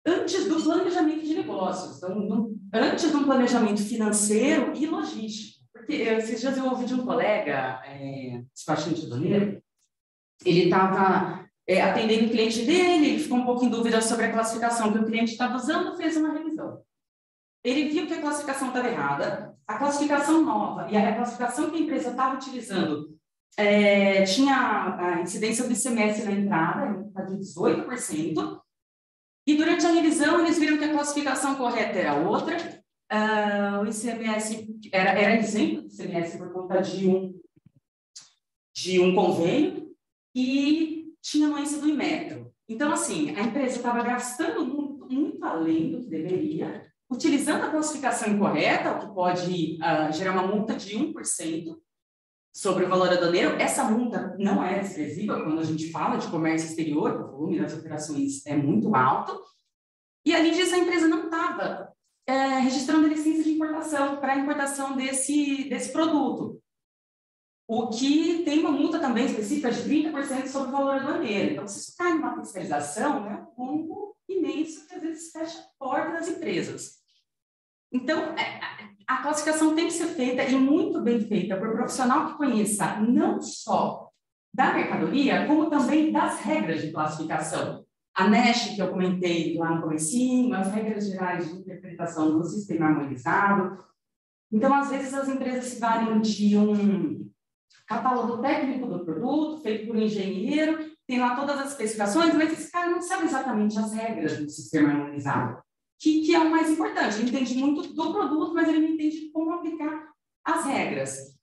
antes do planejamento de negócios, então, antes do planejamento financeiro e logístico. Porque esses dias eu ouvi de um colega, despachante aduaneiro, ele estava atendendo o cliente dele, ele ficou um pouco em dúvida sobre a classificação que o cliente estava usando, fez uma revisão. Ele viu que a classificação estava errada, a classificação nova e a classificação que a empresa estava utilizando tinha a incidência do ICMS na entrada, de 18%, e durante a revisão eles viram que a classificação correta era outra, o ICMS era isento do ICMS por conta de um convênio e tinha anuência do Inmetro. Então, assim, a empresa estava gastando muito além do que deveria, utilizando a classificação incorreta, o que pode gerar uma multa de 1% sobre o valor aduaneiro. Essa multa não é desprezível quando a gente fala de comércio exterior, o volume das operações é muito alto. E, além disso, a empresa não estava registrando a licença de importação para a importação desse produto. O que tem uma multa também específica de 30% sobre o valor aduaneiro. Então, se isso cai numa fiscalização, é um combo imenso que às vezes fecha a porta das empresas. Então, a classificação tem que ser feita e muito bem feita por um profissional que conheça não só da mercadoria, como também das regras de classificação. A NESH, que eu comentei lá no comecinho, as regras gerais de interpretação do sistema harmonizado. Então, às vezes, as empresas se valem de um catálogo técnico do produto, feito por um engenheiro, tem lá todas as especificações, mas esse cara não sabe exatamente as regras do sistema harmonizado, que é o mais importante. Ele entende muito do produto, mas ele não entende como aplicar as regras.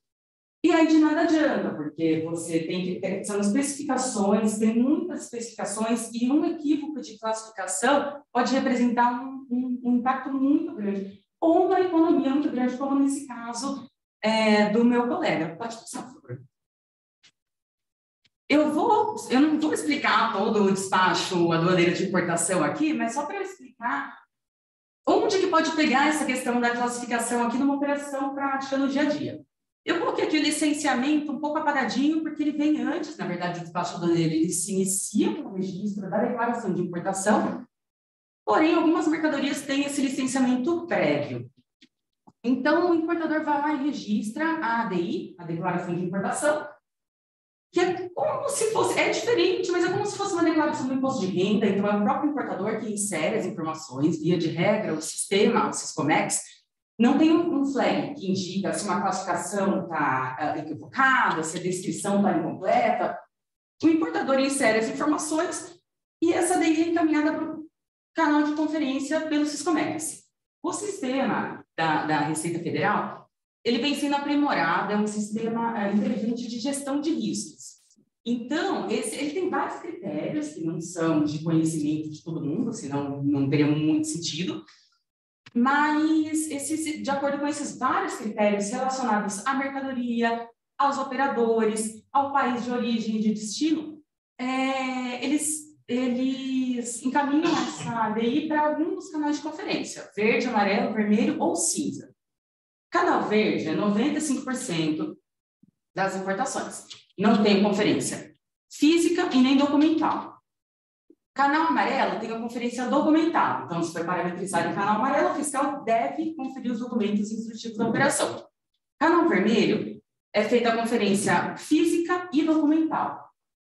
E aí de nada adianta, porque você tem que ter, são especificações, tem muitas especificações, e um equívoco de classificação pode representar um impacto muito grande, ou uma economia muito grande, como nesse caso do meu colega. Pode passar, por favor. Eu não vou explicar todo o despacho aduaneiro de importação aqui, mas só para eu explicar onde que pode pegar essa questão da classificação aqui numa operação prática no dia a dia. Eu coloquei aqui o licenciamento um pouco apagadinho, porque ele vem antes, na verdade, o despacho aduaneiro, ele se inicia com o registro da declaração de importação, porém, algumas mercadorias têm esse licenciamento prévio. Então, o importador vai lá e registra a ADI, a declaração de importação, que é como se fosse, é diferente, mas é como se fosse uma declaração do imposto de renda. Então, é o próprio importador que insere as informações, via de regra, o sistema, o Siscomex, não tem um flag que indica se uma classificação está equivocada, se a descrição está incompleta. O importador insere as informações e essa ADI é encaminhada para o canal de conferência pelo Siscomex. O sistema da Receita Federal, ele vem sendo aprimorado, é um sistema inteligente de gestão de riscos. Então, ele tem vários critérios que não são de conhecimento de todo mundo, senão não teria muito sentido, mas de acordo com esses vários critérios relacionados à mercadoria, aos operadores, ao país de origem e de destino, eles encaminham essa ADI para alguns canais de conferência, verde, amarelo, vermelho ou cinza. Canal verde é 95% das importações. Não tem conferência física e nem documental. Canal amarelo tem a conferência documental. Então, se for parametrizado em canal amarelo, o fiscal deve conferir os documentos instrutivos da operação. Canal vermelho é feita a conferência física e documental.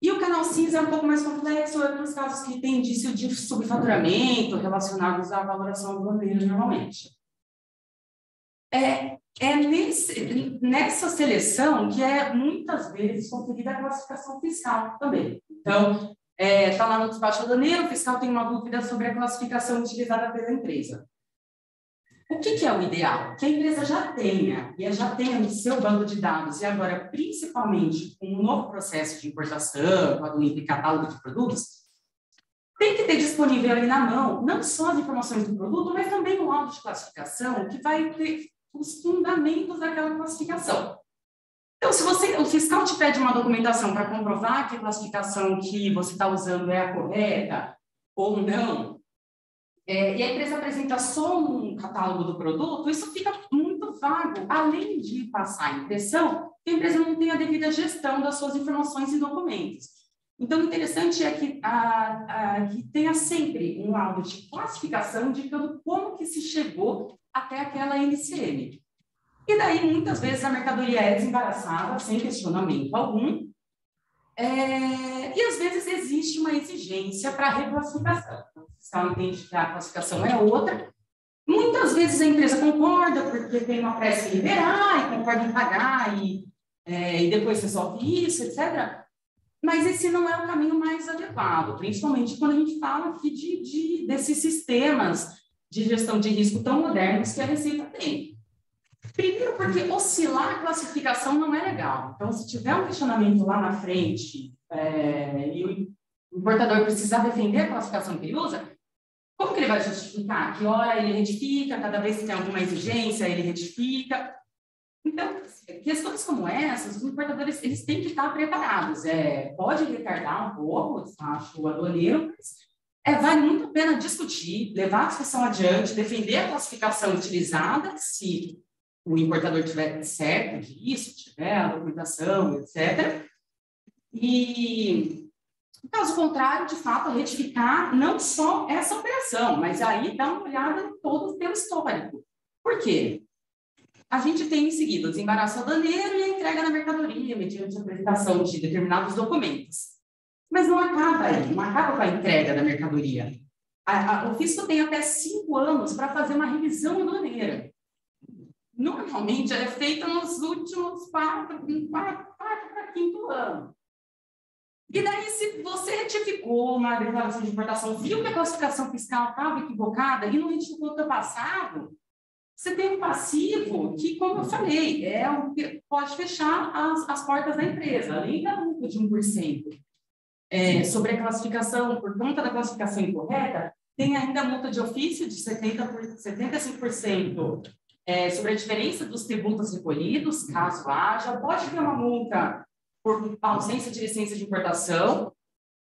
E o canal cinza é um pouco mais complexo, nos casos que tem indício de subfaturamento relacionados à valoração aduaneira normalmente. Nessa seleção que é muitas vezes conferida a classificação fiscal também. Então, está lá no despacho aduaneiro, o fiscal tem uma dúvida sobre a classificação utilizada pela empresa. O que é o ideal? Que a empresa já tenha no seu banco de dados, e agora, principalmente com um novo processo de importação, com o catálogo de produtos, tem que ter disponível ali na mão, não só as informações do produto, mas também o laudo de classificação, que vai ter os fundamentos daquela classificação. Então, se o fiscal te pede uma documentação para comprovar que a classificação que você está usando é a correta ou não, e a empresa apresenta só um catálogo do produto, isso fica muito vago, além de passar a impressão que a empresa não tem a devida gestão das suas informações e documentos. Então, o interessante é que tenha sempre um laudo de classificação indicando como que se chegou até aquela NCM. E daí, muitas vezes, a mercadoria é desembaraçada, sem questionamento algum, e às vezes existe uma exigência para reclassificação. O fiscal entende que a classificação é outra. Muitas vezes a empresa concorda, porque tem uma pressa em liberar, e concorda em pagar, e depois resolve isso, etc. Mas esse não é o caminho mais adequado, principalmente quando a gente fala aqui desses sistemas de gestão de risco tão modernos que a Receita tem. Primeiro, porque oscilar a classificação não é legal. Então, se tiver um questionamento lá na frente e o importador precisar defender a classificação que ele usa, como que ele vai justificar? Que hora ele retifica, cada vez que tem alguma exigência, ele retifica. Então, questões como essas, os importadores eles têm que estar preparados. Pode retardar um pouco o despacho aduaneiro, mas vale muito a pena discutir, levar a discussão adiante, defender a classificação utilizada, se o importador tiver certo disso, tiver a documentação, etc. E, caso contrário, de fato, retificar não só essa operação, mas aí dar uma olhada em todo o teu histórico. Por quê? A gente tem em seguida o desembaraço aduaneiro e a entrega da mercadoria mediante a apresentação de determinados documentos. Mas não acaba aí, não acaba com a entrega da mercadoria. O fisco tem até 5 anos para fazer uma revisão aduaneira. Normalmente, ela é feita nos últimos 4 para 5º ano. E daí, se você retificou na declaração de importação, viu que a classificação fiscal estava equivocada e não retificou no ano passado, você tem um passivo que, como eu falei, pode fechar as portas da empresa, além da multa de 1%. Sobre a classificação, por conta da classificação incorreta, tem ainda a multa de ofício de 75% sobre a diferença dos tributos recolhidos, caso haja. Pode ter uma multa por ausência de licença de importação,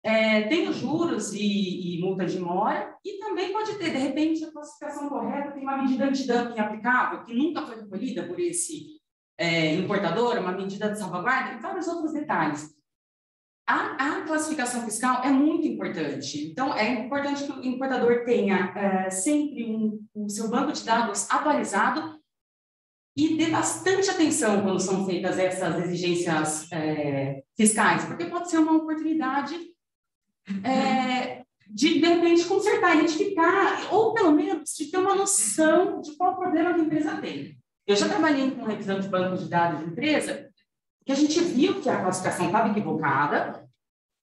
tem os juros e multa de mora, e também pode ter, de repente, a classificação correta tem uma medida antidumping aplicável, que nunca foi recolhida por esse importador, uma medida de salvaguarda, e vários outros detalhes. A classificação fiscal é muito importante. Então, é importante que o importador tenha sempre o seu banco de dados atualizado e dê bastante atenção quando são feitas essas exigências fiscais, porque pode ser uma oportunidade de repente, consertar, identificar, ou pelo menos de ter uma noção de qual problema que a empresa tem. Eu já trabalhei com revisão de banco de dados de empresa, que a gente viu que a classificação estava equivocada.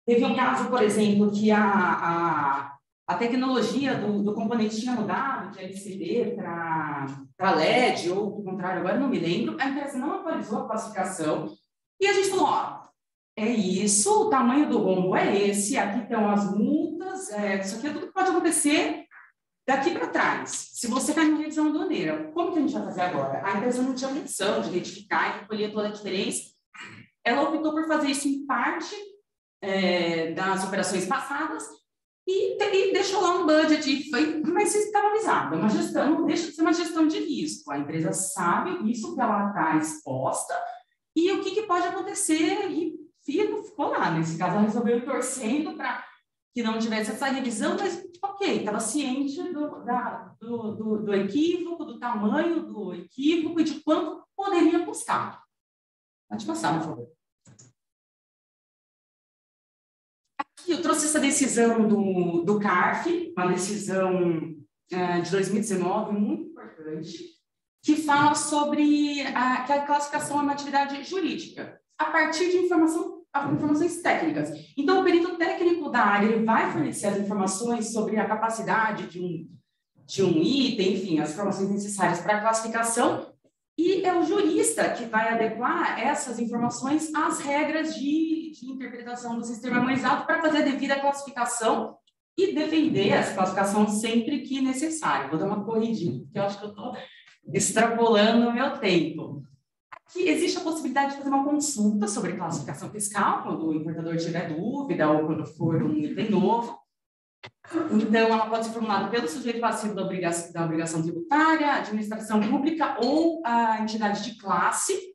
Teve um caso, por exemplo, que a tecnologia do componente tinha mudado de LCD para LED, ou do contrário, agora não me lembro. A empresa não atualizou a classificação e a gente falou, é isso, o tamanho do rombo é esse, aqui estão as multas, isso aqui é tudo que pode acontecer daqui para trás. Se você cai numa revisão aduaneira, como que a gente vai fazer agora? A empresa não tinha condição de retificar e recolher toda a diferença. Ela optou por fazer isso em parte das operações passadas e deixou lá um budget, mas isso estava avisado. Uma gestão não deixa de ser uma gestão de risco. A empresa sabe isso que ela está exposta e o que pode acontecer, e ficou lá. Nesse caso, ela resolveu ir torcendo para que não tivesse essa revisão, mas ok, estava ciente do equívoco, do tamanho do equívoco e de quanto poderia custar. Pode passar, por favor. Aqui eu trouxe essa decisão do CARF, uma decisão de 2019, muito importante, que fala sobre que a classificação é uma atividade jurídica, a partir de informações técnicas. Então, o perito técnico da área ele vai fornecer as informações sobre a capacidade de um item, enfim, as informações necessárias para a classificação, e é o jurista que vai adequar essas informações às regras de interpretação do sistema harmonizado para fazer a devida classificação e defender essa classificação sempre que necessário. Vou dar uma corridinha, porque eu acho que eu estou extrapolando o meu tempo. Aqui existe a possibilidade de fazer uma consulta sobre classificação fiscal, quando o importador tiver dúvida ou quando for um item novo. Então, ela pode ser formulada pelo sujeito passivo da obrigação tributária, administração pública ou a entidade de classe.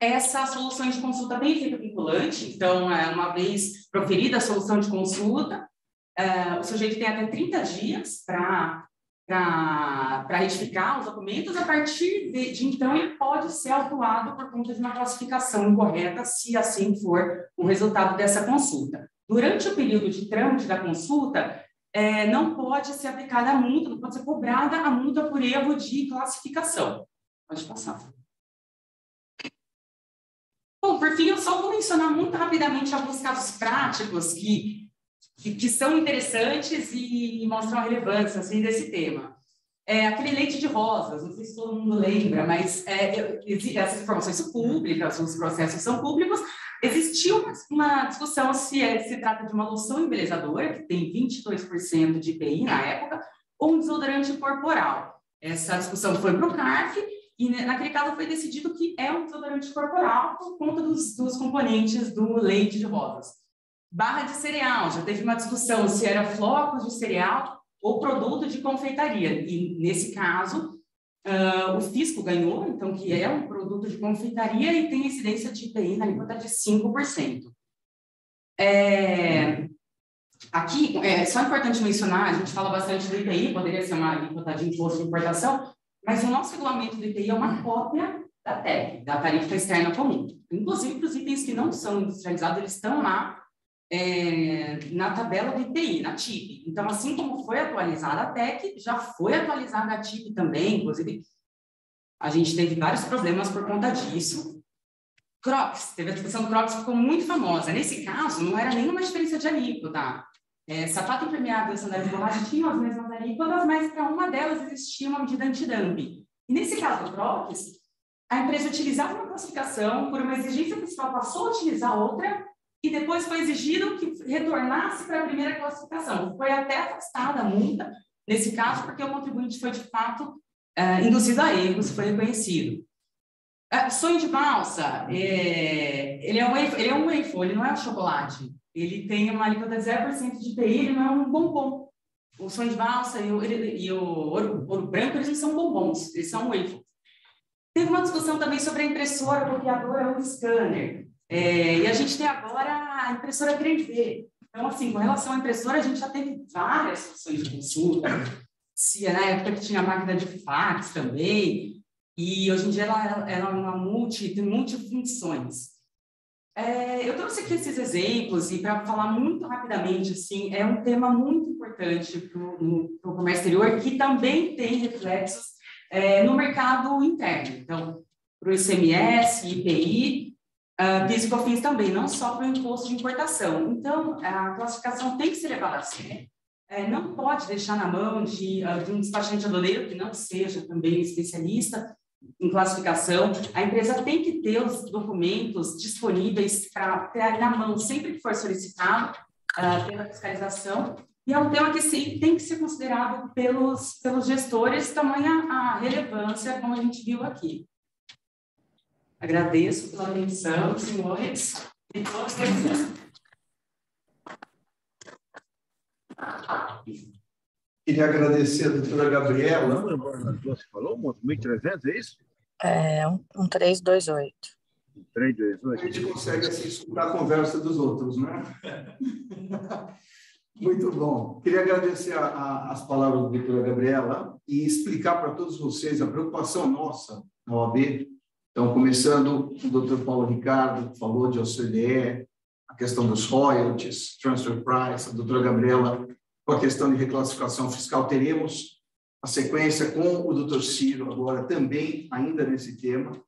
Essa solução de consulta bem feita vinculante, então, uma vez proferida a solução de consulta, o sujeito tem até 30 dias para retificar os documentos. A partir de então, ele pode ser autuado por conta de uma classificação incorreta, se assim for o resultado dessa consulta. Durante o período de trâmite da consulta, não pode ser aplicada a multa, não pode ser cobrada a multa por erro de classificação. Pode passar. Bom, por fim, eu só vou mencionar muito rapidamente alguns casos práticos que são interessantes e mostram a relevância assim, desse tema. Aquele leite de rosas, não sei se todo mundo lembra, mas essas informações são públicas, os processos são públicos. Existiu uma discussão se trata de uma loção embelezadora, que tem 22% de IPI na época, ou um desodorante corporal. Essa discussão foi para o CARF, e naquele caso foi decidido que é um desodorante corporal por conta dos componentes do leite de rosas. barra de cereal. Já teve uma discussão se era flocos de cereal ou produto de confeitaria. E, nesse caso, o fisco ganhou, então, que é um produto de confeitaria e tem incidência de IPI na alíquota de 5%. Aqui, é só importante mencionar, a gente fala bastante do IPI, poderia ser uma alíquota de imposto de importação, mas o nosso regulamento do IPI é uma cópia da TEC, da tarifa externa comum. Inclusive, para os itens que não são industrializados, eles estão lá na tabela do IPI, na TIP. Então, assim como foi atualizada a TEC, já foi atualizada a TIP também, inclusive, a gente teve vários problemas por conta disso. Crocs, teve a discussão do Crocs que ficou muito famosa. Nesse caso, não era nenhuma diferença de alíquota. Sapato impermeável e sandália de borracha tinham as mesmas alíquotas, mas para uma delas existia uma medida antidumping. E nesse caso do Crocs, a empresa utilizava uma classificação, por uma exigência fiscal passou a utilizar outra, e depois foi exigido que retornasse para a primeira classificação. Foi até afastada a multa, nesse caso, porque o contribuinte foi, de fato, induzido a erros, foi reconhecido. Sonho de valsa, ele é um waffle, ele não é um chocolate. Ele tem uma alíquota de 0% de IPI, ele não é um bombom. O sonho de valsa e o ouro branco, eles não são bombons, eles são waffles. Teve uma discussão também sobre a impressora, bloqueadora ou scanner. E a gente tem agora a impressora 3D. Então, assim, com relação à impressora, a gente já teve várias funções de consulta. Se na época que tinha a máquina de fax também, e hoje em dia ela é tem multifunções. Eu trouxe aqui esses exemplos, e para falar muito rapidamente, assim, é um tema muito importante para o comércio exterior, que também tem reflexos no mercado interno. Então, para o ICMS, IPI, PIS e COFINS também, não só para o imposto de importação. Então, a classificação tem que ser levada a sério. Não pode deixar na mão de um despachante aduaneiro que não seja também especialista em classificação. A empresa tem que ter os documentos disponíveis para ter na mão sempre que for solicitado pela fiscalização. E é um tema que sim, tem que ser considerado pelos gestores, tamanha a relevância, como a gente viu aqui. Agradeço pela atenção, senhores, e todos vocês. Queria agradecer a doutora Gabriela. Você falou 1.300, é isso? 1328. 328. A gente consegue assim escutar a conversa dos outros, né? Muito bom. Queria agradecer as palavras da doutora Gabriela e explicar para todos vocês a preocupação nossa na OAB. Então, começando, o doutor Paulo Ricardo que falou de OCDE, a questão dos royalties, transfer price, a doutora Gabriela com a questão de reclassificação fiscal. Teremos a sequência com o doutor Ciro agora também, ainda nesse tema,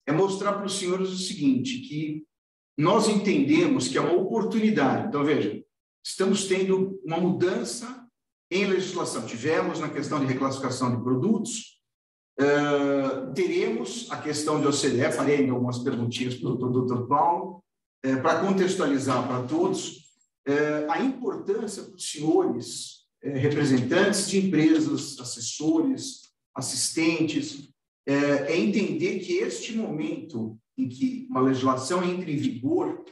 é mostrar para os senhores o seguinte, que nós entendemos que é uma oportunidade. Então, veja, estamos tendo uma mudança em legislação. Tivemos na questão de reclassificação de produtos, teremos a questão de OCDE, farei ainda algumas perguntinhas para o doutor Paulo, para contextualizar para todos a importância para os senhores representantes de empresas, assessores, assistentes, entender que este momento em que uma legislação entra em vigor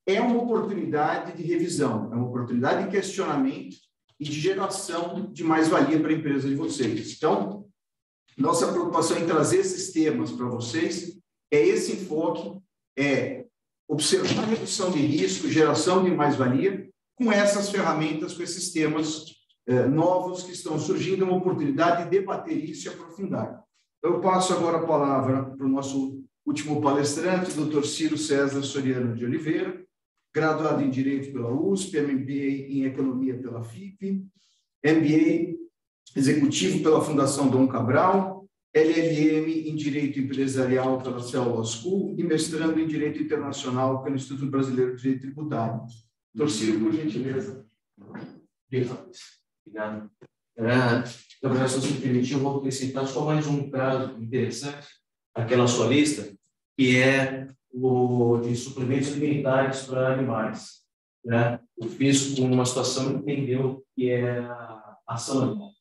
é uma oportunidade de revisão, é uma oportunidade de questionamento e de geração de mais-valia para a empresa de vocês. Então, nossa preocupação em trazer esses temas para vocês é esse enfoque, observar a redução de risco, geração de mais-valia, com essas ferramentas, com esses temas novos que estão surgindo, uma oportunidade de debater isso e aprofundar. Eu passo agora a palavra para o nosso último palestrante, o Dr. Ciro César Soriano de Oliveira, graduado em Direito pela USP, MBA em Economia pela FIP, MBA Executivo pela Fundação Dom Cabral, LLM em Direito Empresarial pela Cell Law School e mestrando em Direito Internacional pelo Instituto Brasileiro de Direito Tributário. Dr. Ciro, por gentileza. Obrigado. Gabriel, se você me permitir, eu vou acrescentar só mais um caso interessante aquela sua lista, que é o de suplementos alimentares para animais. Né? O fisco, numa situação, entendeu que é a ação.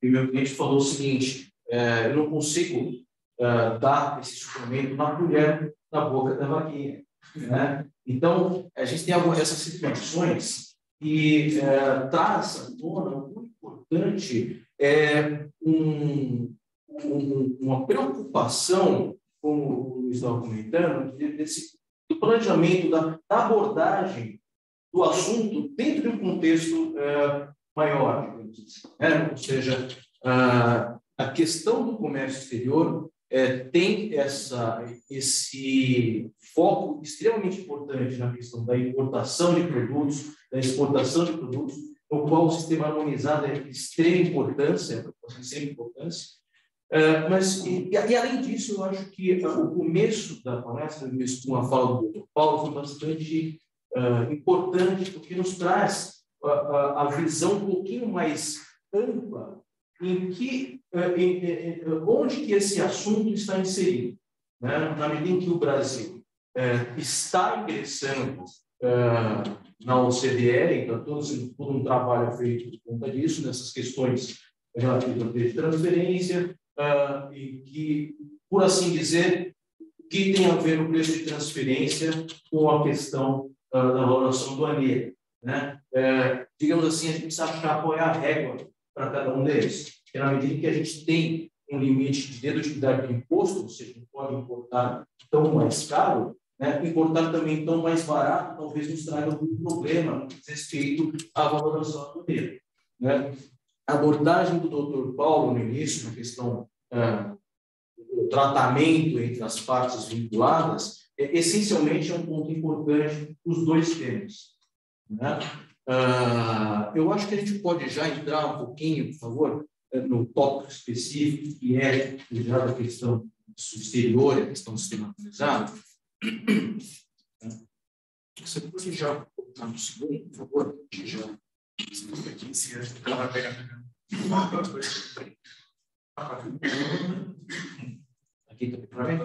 E meu cliente falou o seguinte, eu não consigo dar esse suplemento na colher na boca da vaquinha. né? Então, a gente tem algumas dessas situações e traz à tona muito importante uma preocupação, como o Luiz estava comentando, do planejamento, da abordagem do assunto dentro de um contexto maior, digamos assim, ou seja, a questão do comércio exterior tem esse foco extremamente importante na questão da importação de produtos, da exportação de produtos, no qual o sistema harmonizado é de extrema importância, mas, além disso, eu acho que o começo da palestra, com a fala do Dr. Paulo, foi bastante importante, porque nos traz a visão um pouquinho mais ampla onde que esse assunto está inserido, né? Na medida em que o Brasil está ingressando na OCDE, então todo um trabalho feito por conta disso, nessas questões relativas ao preço de transferência, e que, por assim dizer, que tem a ver o preço de transferência com a questão da valoração aduaneira, né? Digamos assim, a gente precisa apoiar a régua para cada um deles, porque na medida que a gente tem um limite de dedutividade do imposto, ou seja, não pode importar tão mais caro, né? Importar também tão mais barato, talvez nos traga algum problema no respeito à valoração aduaneira, né? A abordagem do Dr. Paulo no início, na questão do tratamento entre as partes vinculadas, essencialmente é um ponto importante os dois temas, né? Eu acho que a gente pode já entrar um pouquinho, por favor, no tópico específico, que é já da questão exterior, a questão do sistema harmonizado. Você pode já colocar no segundo, por favor? Já. Aqui, se ela vai pegar. Aqui também para mim.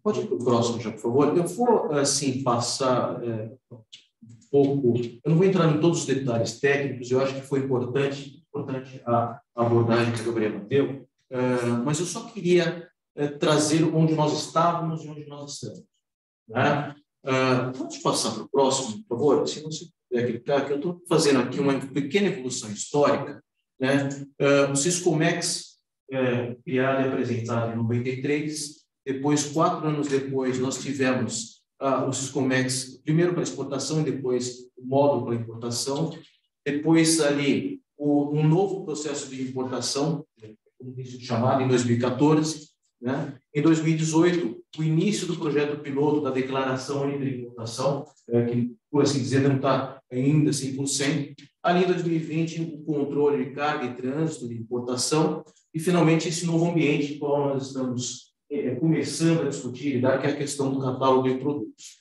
Pode ir para o próximo já, por favor. Eu vou, assim, passar um pouco... Eu não vou entrar em todos os detalhes técnicos, eu acho que foi importante a abordagem que a Gabriela deu, mas eu só queria trazer onde nós estávamos e onde nós estamos, né? Pode passar para o próximo, por favor? Se você puder clicar, que eu estou fazendo aqui uma pequena evolução histórica, né? O Siscomex, criado e apresentado em 93, depois, 4 anos depois, nós tivemos o Siscomex, primeiro para exportação e depois o módulo para importação. Depois, ali, um novo processo de importação, como disse chamado, em 2014. Né? Em 2018, o início do projeto piloto da declaração única de importação, que, por assim dizer, não está ainda 100%. Ali, em 2020, o controle de carga e trânsito de importação. E, finalmente, esse novo ambiente em qual nós estamos começando a discutir, que é a questão do catálogo de produtos.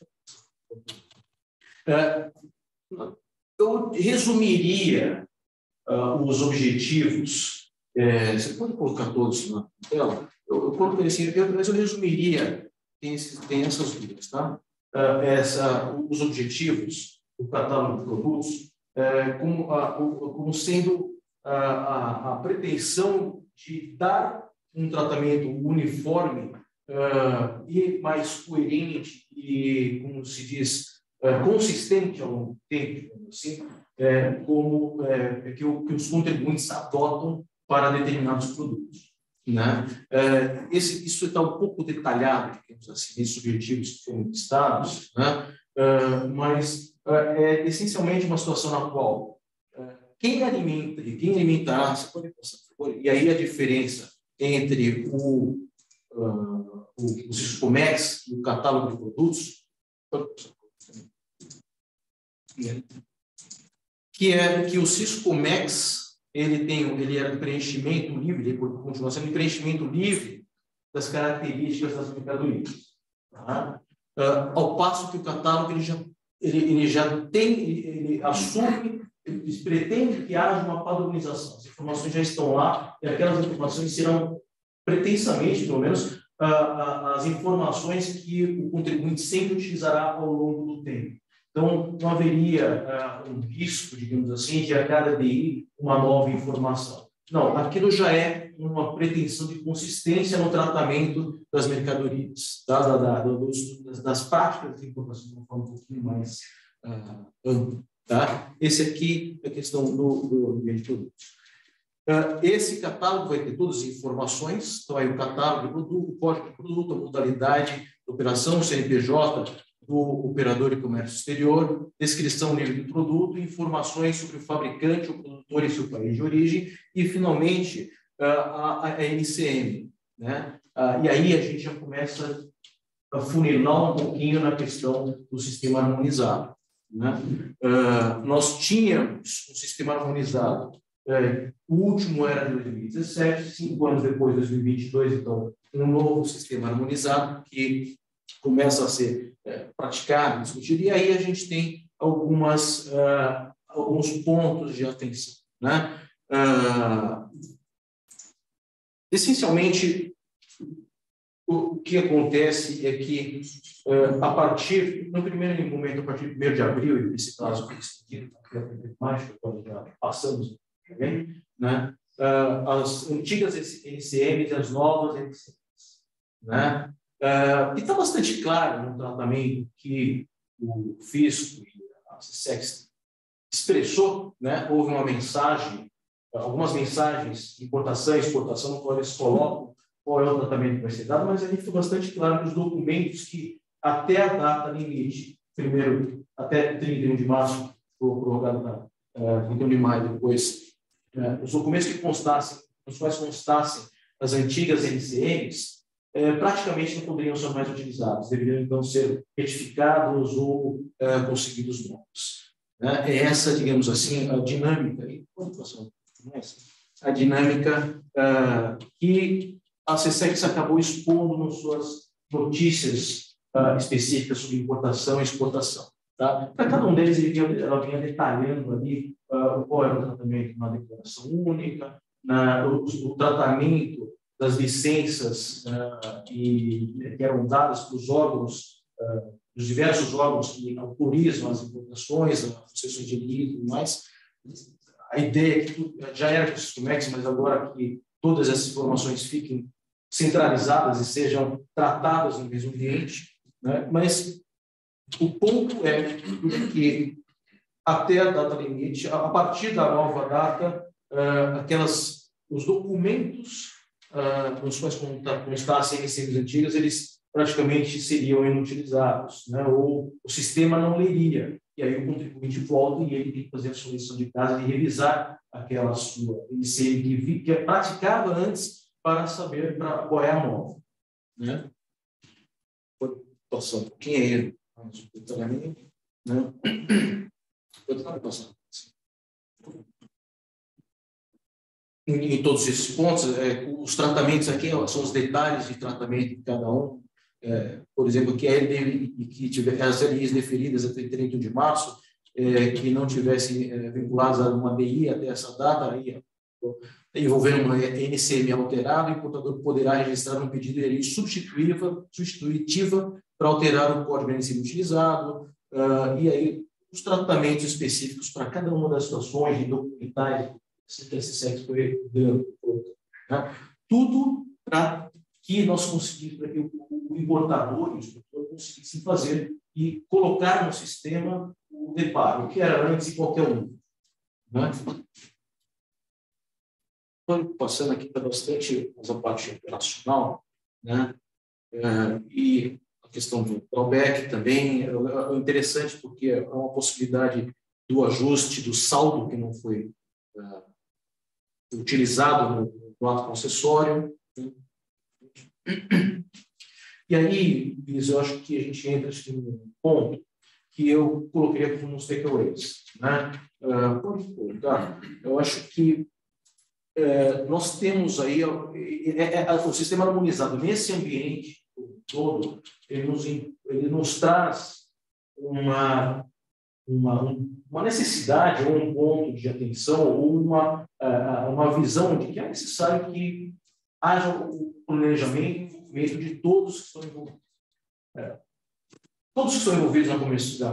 Eu resumiria os objetivos. Você pode colocar todos na tela? Eu coloquei assim, mas eu resumiria, tem essas duas, tá? Os objetivos do catálogo de produtos como sendo a pretensão de dar um tratamento uniforme e mais coerente e, como se diz, consistente ao longo do tempo, assim, que os contribuintes adotam para determinados produtos, né? Isso está um pouco detalhado, digamos assim, esses objetivos que foram listados, né? Mas é essencialmente uma situação na qual quem alimenta e quem alimentará, você pode passar, por favor, e aí a diferença entre o Siscomex e o catálogo de produtos, que é que o Siscomex ele era de preenchimento livre, ele continua sendo de preenchimento livre das características das mercadorias, tá? Ao passo que o catálogo ele já tem, ele assume, ele pretende que haja uma padronização. As informações já estão lá e aquelas informações serão pretensamente, pelo menos, as informações que o contribuinte sempre utilizará ao longo do tempo. Então, não haveria um risco, digamos assim, de a cada DI uma nova informação. Não, aquilo já é uma pretensão de consistência no tratamento das mercadorias, das práticas de importação de uma forma um pouquinho mais ampla. Tá? Esse aqui é a questão do ambiente de produtos. Esse catálogo vai ter todas as informações, então aí o catálogo de produto, o código de produto, a modalidade de operação, o CNPJ do operador de comércio exterior, descrição livre do produto, informações sobre o fabricante, o produtor e seu país de origem, e, finalmente, a NCM. Né? E aí a gente já começa a funilar um pouquinho na questão do sistema harmonizado. Né? Nós tínhamos um sistema harmonizado, o último era de 2017, 5 anos depois, 2022, então, um novo sistema harmonizado que começa a ser praticado, discutido, e aí a gente tem alguns pontos de atenção. Né? Essencialmente, o que acontece é que, no primeiro momento, a partir de 1º de abril, e nesse caso, passamos, né? As antigas NCMs e as novas NCMs. Né? E está bastante claro no tratamento que o fisco e a SESC expressou, né? Houve uma mensagem, algumas mensagens de importação e exportação, no qual eles colocam qual é o tratamento que vai ser dado, mas ali fica bastante claro que os documentos que até a data limite, primeiro até 31 de março, foi prorrogado para 31 de maio, depois, os documentos que constassem, nos quais constassem as antigas NCMs, praticamente não poderiam ser mais utilizados, deveriam então ser retificados ou conseguidos novos. Né? É essa, digamos assim, a dinâmica, que a SESC acabou expondo nas suas notícias específicas sobre importação e exportação. Tá? Para cada um deles, ela vinha detalhando ali qual era o tratamento na declaração única, o tratamento das licenças que eram dadas para os órgãos, os diversos órgãos que autorizam as importações, as concessões de lei e tudo mais. A ideia é que já era com o Sistemex, mas agora que todas essas informações fiquem centralizadas e sejam tratadas no mesmo ambiente. Né? Mas o ponto é que até a data limite, a partir da nova data, os documentos nos quais constassem NCMs antigas, eles praticamente seriam inutilizados, né? Ou o sistema não leria. E aí o contribuinte volta e ele tem que fazer a sua lição de casa e revisar aquela sua NCM que praticava antes para saber qual é a nova. Né? Vou passar um pouquinho aí, né? Vou passar. Em todos esses pontos, os tratamentos aqui são os detalhes de tratamento de cada um. Por exemplo, que tiver as LIs deferidas até 31 de março, que não tivessem vinculadas a uma DI até essa data, aí, envolvendo uma NCM alterada, o importador poderá registrar um pedido de LI substitutiva para alterar o código NCM utilizado, e aí os tratamentos específicos para cada uma das situações de documentais que esse sexo foi dando. Né? Tudo para que nós conseguimos, para que o importador e o exportador conseguissem fazer e colocar no sistema o deparo, o que era antes de qualquer um. Né? Passando aqui para bastante a parte operacional, né? E a questão do drawback também é interessante, porque é uma possibilidade do ajuste do saldo que não foi utilizado no ato concessório. E aí, Luiz, eu acho que a gente entra num ponto que eu colocaria como uns takeaways. Né? Eu acho que nós temos aí o sistema harmonizado nesse ambiente todo, ele nos traz uma necessidade ou um ponto de atenção ou uma visão de que é necessário que haja o planejamento de todos que estão envolvidos. Todos que estão envolvidos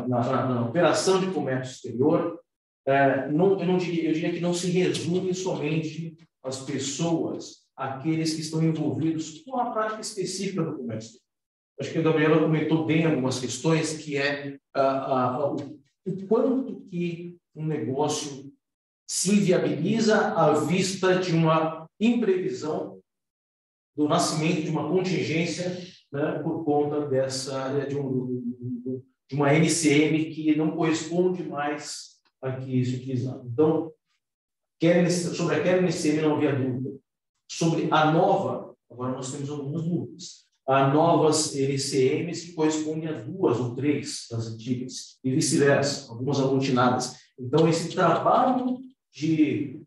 na operação de comércio exterior, eu diria que não se resume somente as pessoas, aqueles que estão envolvidos com a prática específica do comércio. Acho que a Gabriela comentou bem algumas questões, que é o quanto que um negócio se inviabiliza à vista de uma imprevisão do nascimento de uma contingência, né, por conta de uma NCM que não corresponde mais a que se utilizava. Então, sobre aquela NCM não havia dúvida. Sobre a nova, agora nós temos algumas dúvidas. Há novas NCMs que correspondem a 2 ou 3 das antigas, e vice-versa, algumas aglutinadas. Então, esse trabalho de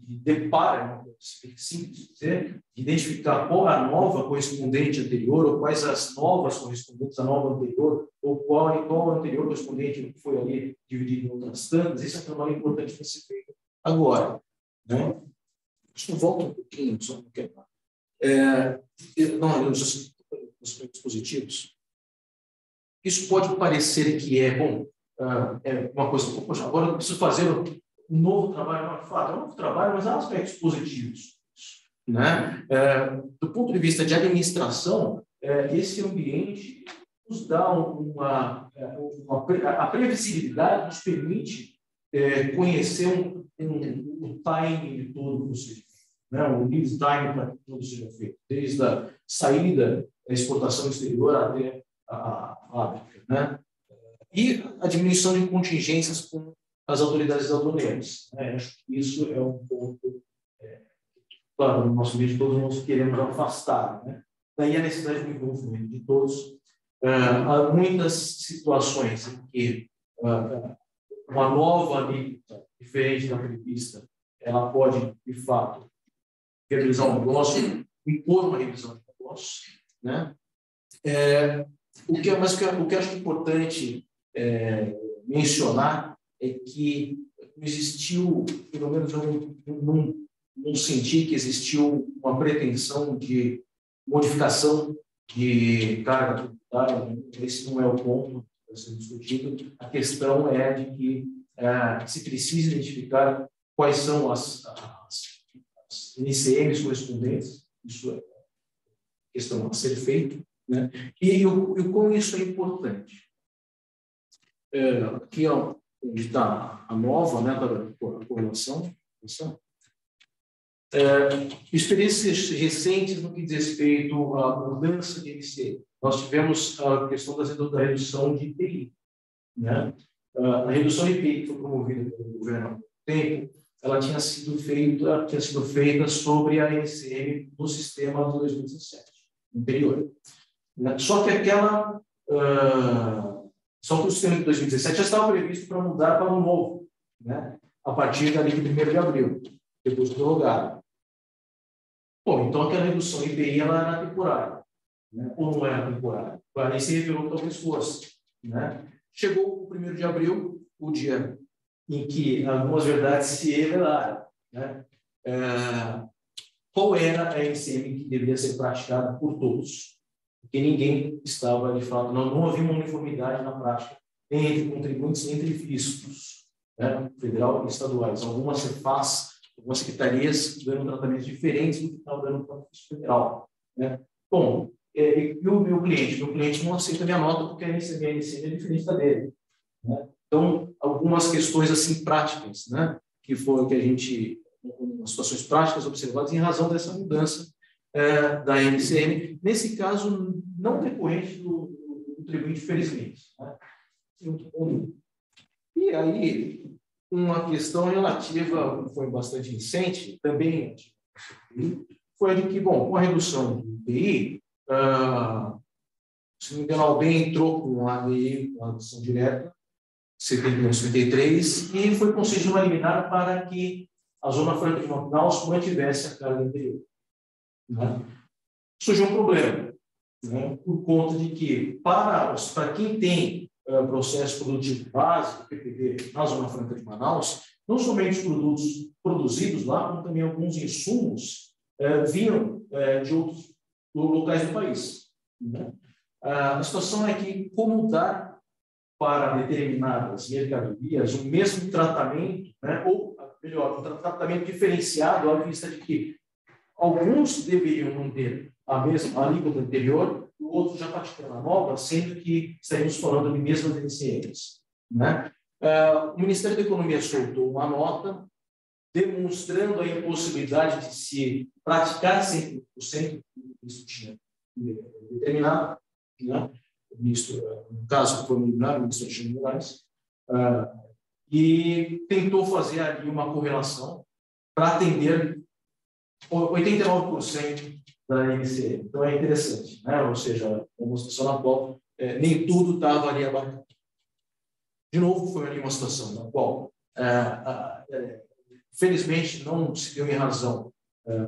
deparo, simples dizer, de identificar qual a nova correspondente anterior, ou quais as novas correspondentes à nova anterior, ou qual a anterior correspondente que foi ali dividido em outras tantas, esse é um trabalho importante para ser feito agora. Né? Isso volta um pouquinho, só um pouquinho. Os dispositivos. Isso pode parecer que é bom, é uma coisa, poxa, agora eu preciso fazer um novo trabalho, não é fato, é um novo trabalho, mas há aspectos positivos. Né? Do ponto de vista de administração, esse ambiente nos dá a previsibilidade, nos permite conhecer o timing de todo o procedimento, né? O lead time para que tudo seja feito, desde a saída da exportação exterior até a fábrica, né? E a diminuição de contingências com as autoridades aduaneiras. Né? Acho que isso é um ponto, claro, no nosso meio todos nós queremos afastar. Né? Daí a necessidade do envolvimento de todos. Há muitas situações em que uma nova alíquota, diferente da prevista, ela pode, de fato, realizar um negócio, impor uma revisão de negócio. Né? O que eu acho importante mencionar é que existiu, pelo menos eu não senti que existiu uma pretensão de modificação de carga tributária. Esse não é o ponto a ser discutido. A questão é de que se precisa identificar quais são as NCMs correspondentes. Isso é questão a ser feita. Né? E o como isso é importante. Aqui, onde está a nova, né, a correlação. Experiências recentes no que diz respeito à mudança de NCM. Nós tivemos a questão da redução de IPI. Né? A redução de IPI que foi promovida pelo governo há muito tempo, ela tinha sido feita sobre a NCM do sistema de 2017, anterior. Só que o sistema de 2017 já estava previsto para mudar para um novo, né? A partir dali de 1º de abril, depois prorrogado. Bom, então aquela redução IPI ela era temporária, né? Ou não era temporária? Nem se revelou que talvez fosse. Né? Chegou o 1º de abril, o dia em que algumas verdades se revelaram. Né? Qual era a NCM que deveria ser praticada por todos? Porque ninguém estava, de fato, não havia uma uniformidade na prática entre contribuintes e entre fiscos, né, federal e estaduais. Algumas secretarias dando tratamentos diferentes do que estavam dando para o fisco federal. Né? Bom, e o meu cliente não aceita a minha nota porque a NCM é diferente da dele. Né? Então, algumas questões assim práticas, né, que a gente, algumas situações práticas observadas em razão dessa mudança da NCM, nesse caso não decorrente do contribuinte, felizmente. Né? E aí, uma questão relativa, foi bastante recente, também foi a de que, bom, com a redução do IPI, se não me engano, alguém entrou com a ADI, com a redução direta, 71-53, e foi concedido uma liminar para que a Zona Franca de Manaus mantivesse a carga anterior. Né? Surgiu um problema, né? Por conta de que, para quem tem processo produtivo básico, PPD, na Zona Franca de Manaus, não somente os produtos produzidos lá, como também alguns insumos vinham de outros locais do país. Né? A situação é que, como dar para determinadas mercadorias o mesmo tratamento, né? Ou, melhor, tratamento diferenciado à vista de que alguns deveriam manter a mesma alíquota anterior, o outro já praticando a nova, sendo que estaríamos falando de mesmas iniciantes, né? O Ministério da Economia soltou uma nota demonstrando a impossibilidade de se praticar 100%, isso tinha determinado, né? O ministro, no caso, foi o ministro Alexandre de Moraes, e tentou fazer ali uma correlação para atender 89% da NCE. Então, é interessante, né? Ou seja, uma situação na qual nem tudo estava ali abarcado. De novo, foi ali uma situação na qual, felizmente, não se deu em razão da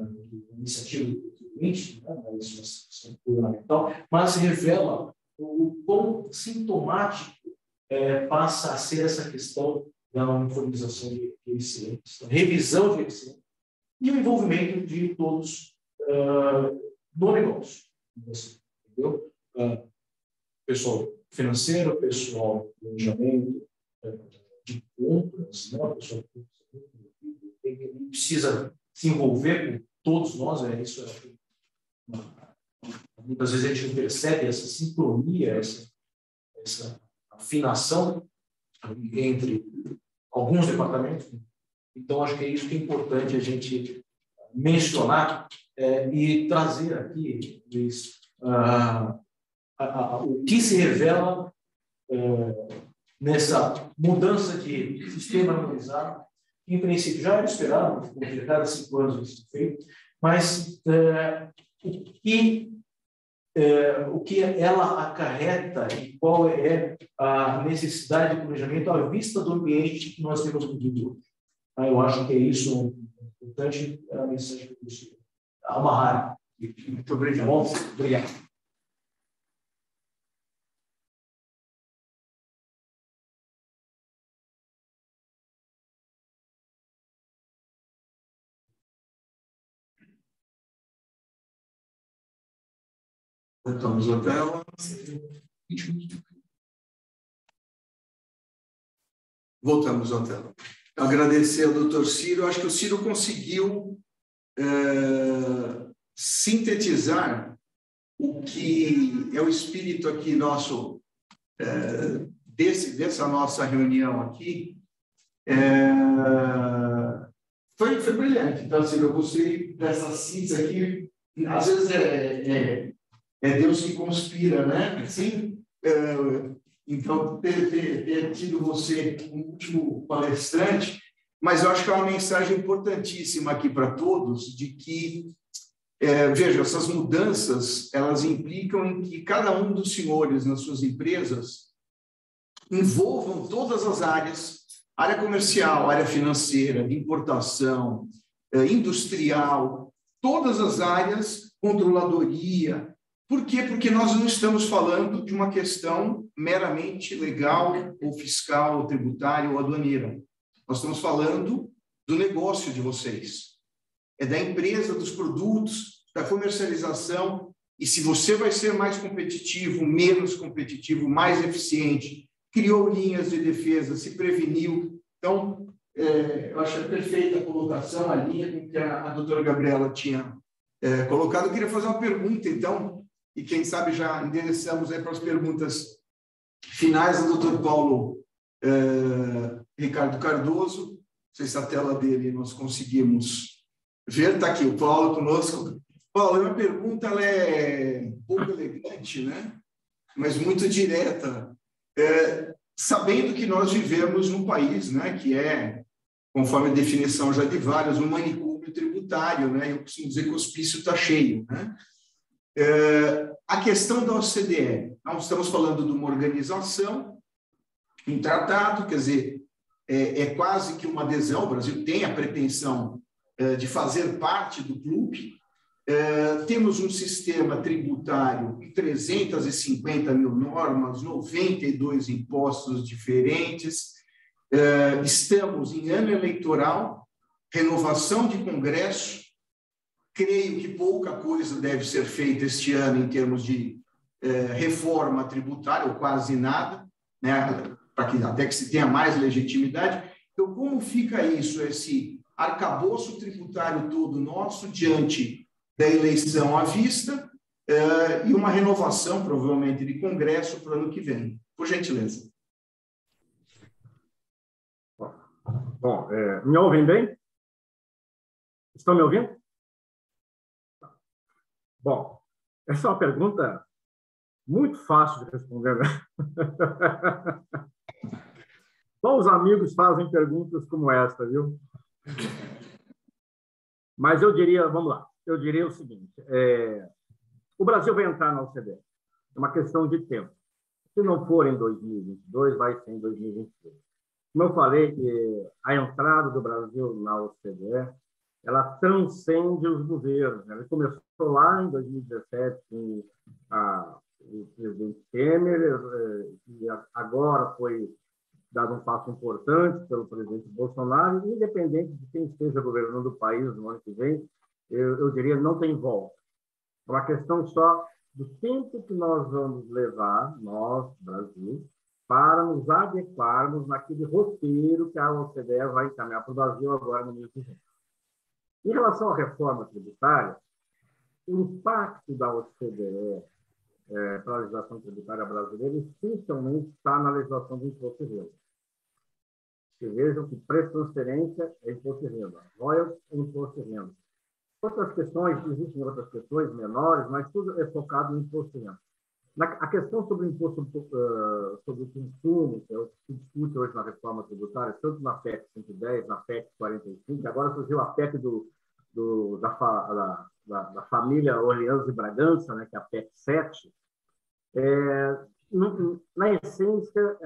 iniciativa do contribuinte, né? Mas isso é uma situação fundamental, mas revela o quão sintomático passa a ser essa questão da uniformização de eficientes, revisão de eficientes e o envolvimento de todos no negócio. Entendeu? Pessoal financeiro, pessoal de planejamento, de compras, né? Pessoal que precisa se envolver com todos nós, isso muitas vezes a gente não percebe essa sincronia, essa afinação entre alguns departamentos. Então, acho que é isso que é importante a gente mencionar e trazer aqui, Luiz, o que se revela nessa mudança de sistema harmonizado, que, em princípio, já era esperado, porque cada 5 anos isso é feito, mas o que ela acarreta e qual é a necessidade de planejamento à vista do ambiente que nós temos vivido hoje. Eu acho que é isso importante, a mensagem que eu preciso amarrar. Muito obrigado. Bom, obrigado. Voltamos à tela. Voltamos à tela. Agradecer ao doutor Ciro. Acho que o Ciro conseguiu sintetizar o que é o espírito aqui nosso, dessa nossa reunião aqui. Foi brilhante. Então, Ciro, eu gostei dessa síntese aqui. Às vezes é Deus que conspira, né? Assim, então, ter tido você como último palestrante, mas eu acho que é uma mensagem importantíssima aqui para todos, de que, veja, essas mudanças, elas implicam em que cada um dos senhores nas suas empresas envolvam todas as áreas, área comercial, área financeira, de importação, industrial, todas as áreas, controladoria. Por quê? Porque nós não estamos falando de uma questão meramente legal, ou fiscal, ou tributária, ou aduaneira. Nós estamos falando do negócio de vocês. É da empresa, dos produtos, da comercialização. E se você vai ser mais competitivo, menos competitivo, mais eficiente, criou linhas de defesa, se preveniu. Então, eu acho perfeita a colocação, a linha com que a doutora Gabriela tinha colocado. Eu queria fazer uma pergunta, então, e quem sabe já endereçamos aí para as perguntas finais do doutor Paulo Ricardo Cardoso. Não sei se a tela dele nós conseguimos ver. Está aqui o Paulo conosco. Paulo, a minha pergunta ela é um pouco elegante, né? Mas muito direta. Sabendo que nós vivemos num país, né, que conforme a definição já de vários, um manicômio tributário, né? Eu costumo dizer que o hospício está cheio, né? A questão da OCDE, nós estamos falando de uma organização, um tratado, quer dizer, é quase que uma adesão. O Brasil tem a pretensão de fazer parte do clube. Temos um sistema tributário com 350 mil normas, 92 impostos diferentes. Estamos em ano eleitoral, renovação de Congresso. Creio que pouca coisa deve ser feita este ano em termos de reforma tributária, ou quase nada, né, para que até que se tenha mais legitimidade. Então, como fica isso, arcabouço tributário todo nosso diante da eleição à vista e uma renovação, provavelmente, de Congresso para o ano que vem. Por gentileza. Bom, me ouvem bem? Estão me ouvindo? Bom, essa é uma pergunta muito fácil de responder, né? Só os amigos fazem perguntas como esta, viu? Mas eu diria, vamos lá, eu diria o seguinte, o Brasil vai entrar na OCDE, é uma questão de tempo. Se não for em 2022, vai ser em 2023. Como eu falei, a entrada do Brasil na OCDE, ela transcende os governos. Ela começou lá em 2017 com o presidente Temer, e agora foi dado um passo importante pelo presidente Bolsonaro, e independente de quem esteja governando o país no ano que vem, eu diria, não tem volta. É uma questão só do tempo que nós vamos levar, nós, Brasil, para nos adequarmos naquele roteiro que a OCDE vai encaminhar para o Brasil agora no mês de junho. Em relação à reforma tributária, o impacto da OCDE para a legislação tributária brasileira essencialmente está na legislação do imposto de renda. Vocês vejam que pré-transferência é imposto de renda, royalties é imposto de renda. Outras questões, existem outras questões menores, mas tudo é focado no imposto de renda. A questão sobre o imposto sobre o consumo, que é o que se discute hoje na reforma tributária, tanto na PEC 110, na PEC 45, agora surgiu a PEC da família Orleans e Bragança, né, que é a PEC 7. Na essência,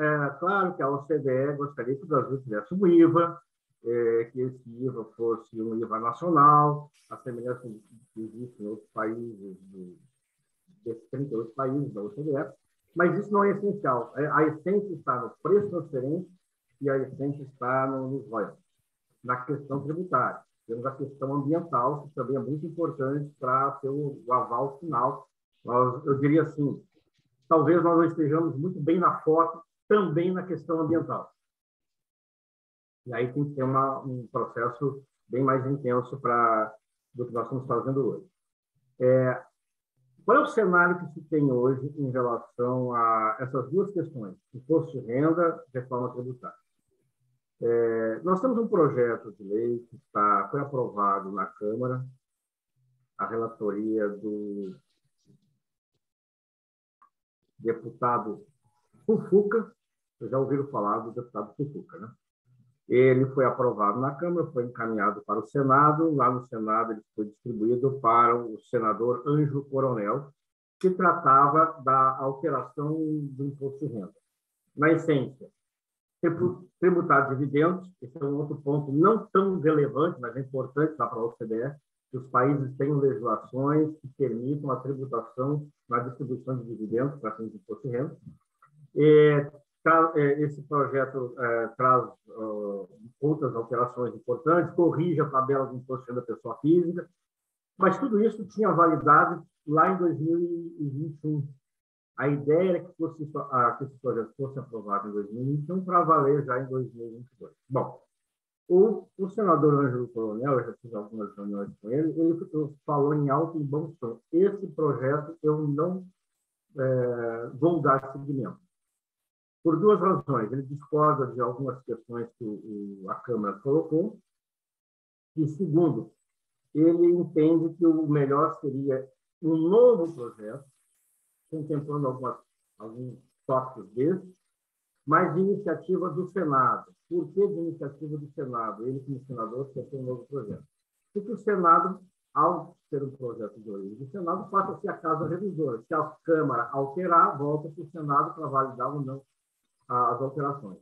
claro que a OCDE gostaria que o Brasil tivesse um IVA, que esse IVA fosse um IVA nacional, a semelhança que existe em outros países, desses 38 países da OCDE, mas isso não é essencial. A essência está no preço transferente e a essência está nos royalties, na questão tributária. Temos a questão ambiental, que também é muito importante para ter o aval final. Eu diria assim, talvez nós não estejamos muito bem na foto, também na questão ambiental. E aí tem que ter um processo bem mais intenso do que nós estamos fazendo hoje. Qual é o cenário que se tem hoje em relação a essas duas questões, imposto de renda e reforma tributária? Nós temos um projeto de lei que foi aprovado na Câmara, a relatoria do deputado Fufuca. Vocês já ouviram falar do deputado Fufuca, né? Ele foi aprovado na Câmara, foi encaminhado para o Senado. Lá no Senado, ele foi distribuído para o senador Ângelo Coronel, que tratava da alteração do imposto de renda. Na essência, tributar dividendos, esse é um outro ponto não tão relevante, mas é importante para a OCDE, que os países tenham legislações que permitam a tributação na distribuição de dividendos para fins de imposto de renda. Esse projeto traz outras alterações importantes, corrige a tabela do imposto de renda da pessoa física, mas tudo isso tinha validade lá em 2021. A ideia era que esse projeto fosse aprovado em 2021 para valer já em 2022. Bom, o senador Ângelo Coronel, eu já fiz algumas reuniões com ele falou em alto e bom som: esse projeto eu não vou dar seguimento. Por duas razões. Ele discorda de algumas questões que a Câmara colocou, e, segundo, ele entende que o melhor seria um novo projeto, contemplando alguns tópicos desses, mas de iniciativa do Senado. Por que de iniciativa do Senado? Ele, como senador, quer ter um novo projeto. Porque o Senado, ao ser um projeto de origem do Senado, passa a ser a casa revisora. Se a Câmara alterar, volta para o Senado para validar ou não as alterações.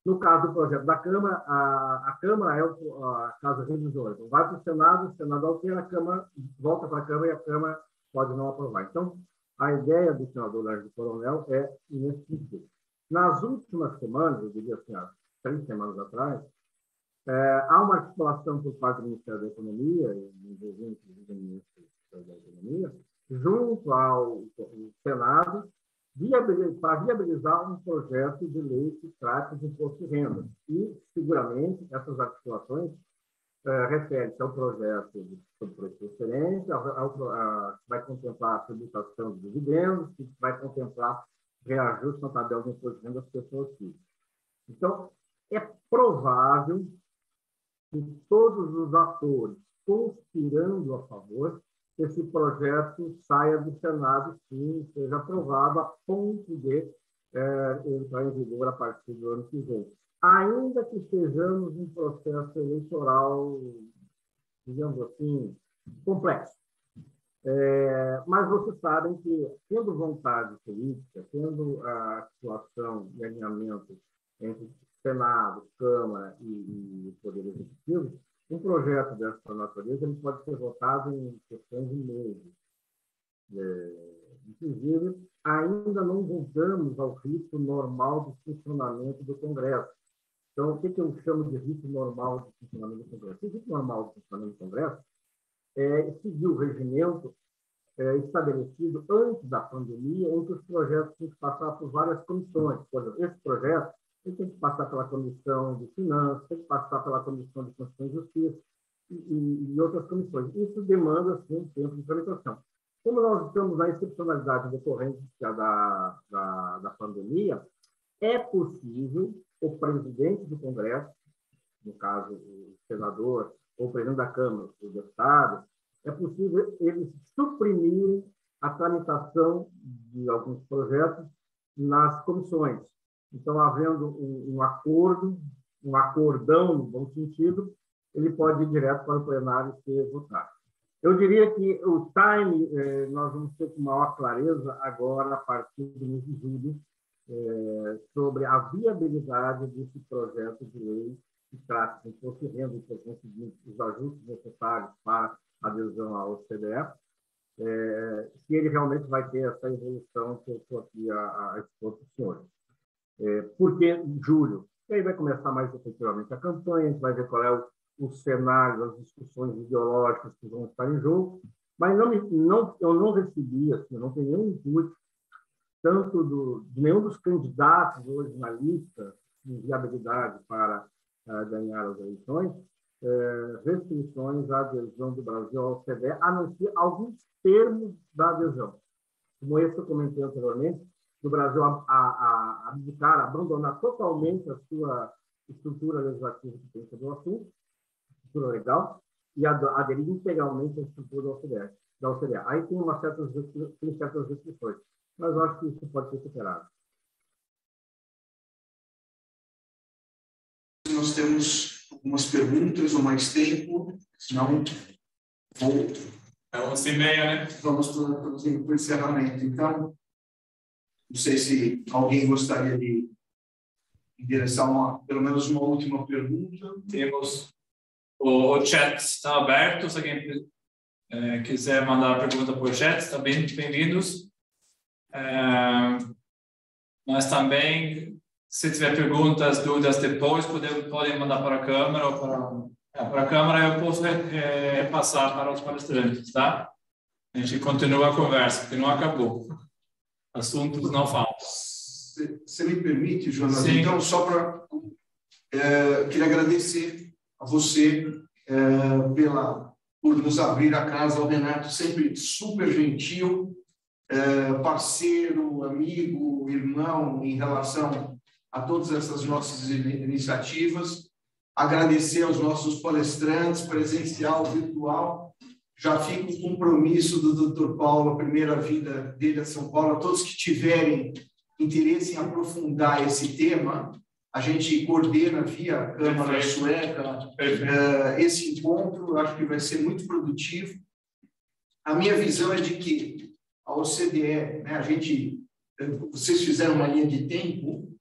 No caso do projeto da Câmara, a Câmara é a casa revisora. Então, vai para o Senado altera, a Câmara volta para a Câmara e a Câmara pode não aprovar. Então, a ideia do senador Ângelo Coronel é nesse sentido. Nas últimas semanas, eu diria assim, há 3 semanas atrás, há uma articulação por parte do Ministério da Economia, envolvendo o Ministério da Economia, junto ao Senado, para viabilizar um projeto de lei que trate de imposto de renda. E, seguramente, essas articulações refere-se ao projeto sobre transferência, vai contemplar a tributação de dividendos, que vai contemplar reajuste na tabela de imposto de renda das pessoas físicas. Então, é provável que todos os atores conspirando a favor que esse projeto saia do Senado, sim, seja aprovado a ponto de entrar em vigor a partir do ano que vem. Ainda que estejamos em processo eleitoral, digamos assim, complexo. Mas vocês sabem que, tendo vontade política, tendo a situação e alinhamento entre Senado, Câmara e Poder Executivo, um projeto dessa natureza ele pode ser votado em questões de meses. Inclusive, ainda não voltamos ao ritmo normal de funcionamento do Congresso. Então, o que eu chamo de ritmo normal de funcionamento do Congresso? O ritmo normal de funcionamento do Congresso é seguir o regimento estabelecido antes da pandemia, em que os projetos têm que passar por várias comissões. Por exemplo, esse projeto ele tem que passar pela Comissão de Finanças, tem que passar pela Comissão de Constituição e Justiça e outras comissões. Isso demanda, sim, um tempo de tramitação. Como nós estamos na excepcionalidade decorrente da pandemia, é possível o presidente do Congresso, no caso o senador, ou o presidente da Câmara, o deputado, é possível eles suprimirem a tramitação de alguns projetos nas comissões. Então, havendo um acordo, um acordão, no bom sentido, ele pode ir direto para o plenário e ser votado. Eu diria que o time nós vamos ter com maior clareza agora, a partir do mês de julho, sobre a viabilidade desse projeto de lei que trata de imposto de renda e, por conseguinte, os ajustes necessários para a adesão à OCDE, se ele realmente vai ter essa evolução que eu estou aqui a expor para os senhores. Porque julho, e aí vai começar mais efetivamente a campanha, a gente vai ver qual é o cenário, as discussões ideológicas que vão estar em jogo, mas eu não recebi, assim, eu não tenho nenhum input, tanto de nenhum dos candidatos hoje na lista de viabilidade para ganhar as eleições, restrições à adesão do Brasil ao OCDE, a não ser alguns termos da adesão. Como esse que eu comentei anteriormente, do Brasil abdicar, abandonar totalmente a sua estrutura legislativa que tem sobre o assunto, estrutura legal, e aderir integralmente à estrutura da OCDE. Aí tem certas restrições, mas eu acho que isso pode ser superado. Nós temos algumas perguntas ou mais tempo, senão vou... É 11h30, né? Vamos para o encerramento. Então, não sei se alguém gostaria de endereçar pelo menos uma última pergunta. Temos o chat está aberto, se alguém quiser mandar a pergunta por chat, está bem-vindos. Mas também, se tiver perguntas, dúvidas depois, podem mandar para a Câmara ou para a Câmara, eu posso repassar para os palestrantes, tá? A gente continua a conversa, porque não acabou. Assuntos não faltam. Você me permite, Jonas? Sim. Então, só para... queria agradecer a você por nos abrir a casa, ao Renato, sempre super gentil, parceiro, amigo, irmão, em relação a todas essas nossas iniciativas. Agradecer aos nossos palestrantes, presencial, virtual. Já fica o compromisso do Dr. Paulo, a primeira vinda dele a São Paulo, a todos que tiverem interesse em aprofundar esse tema, a gente coordena via Câmara Sueca esse encontro, acho que vai ser muito produtivo. A minha visão é de que a OCDE, né, vocês fizeram uma linha de tempo,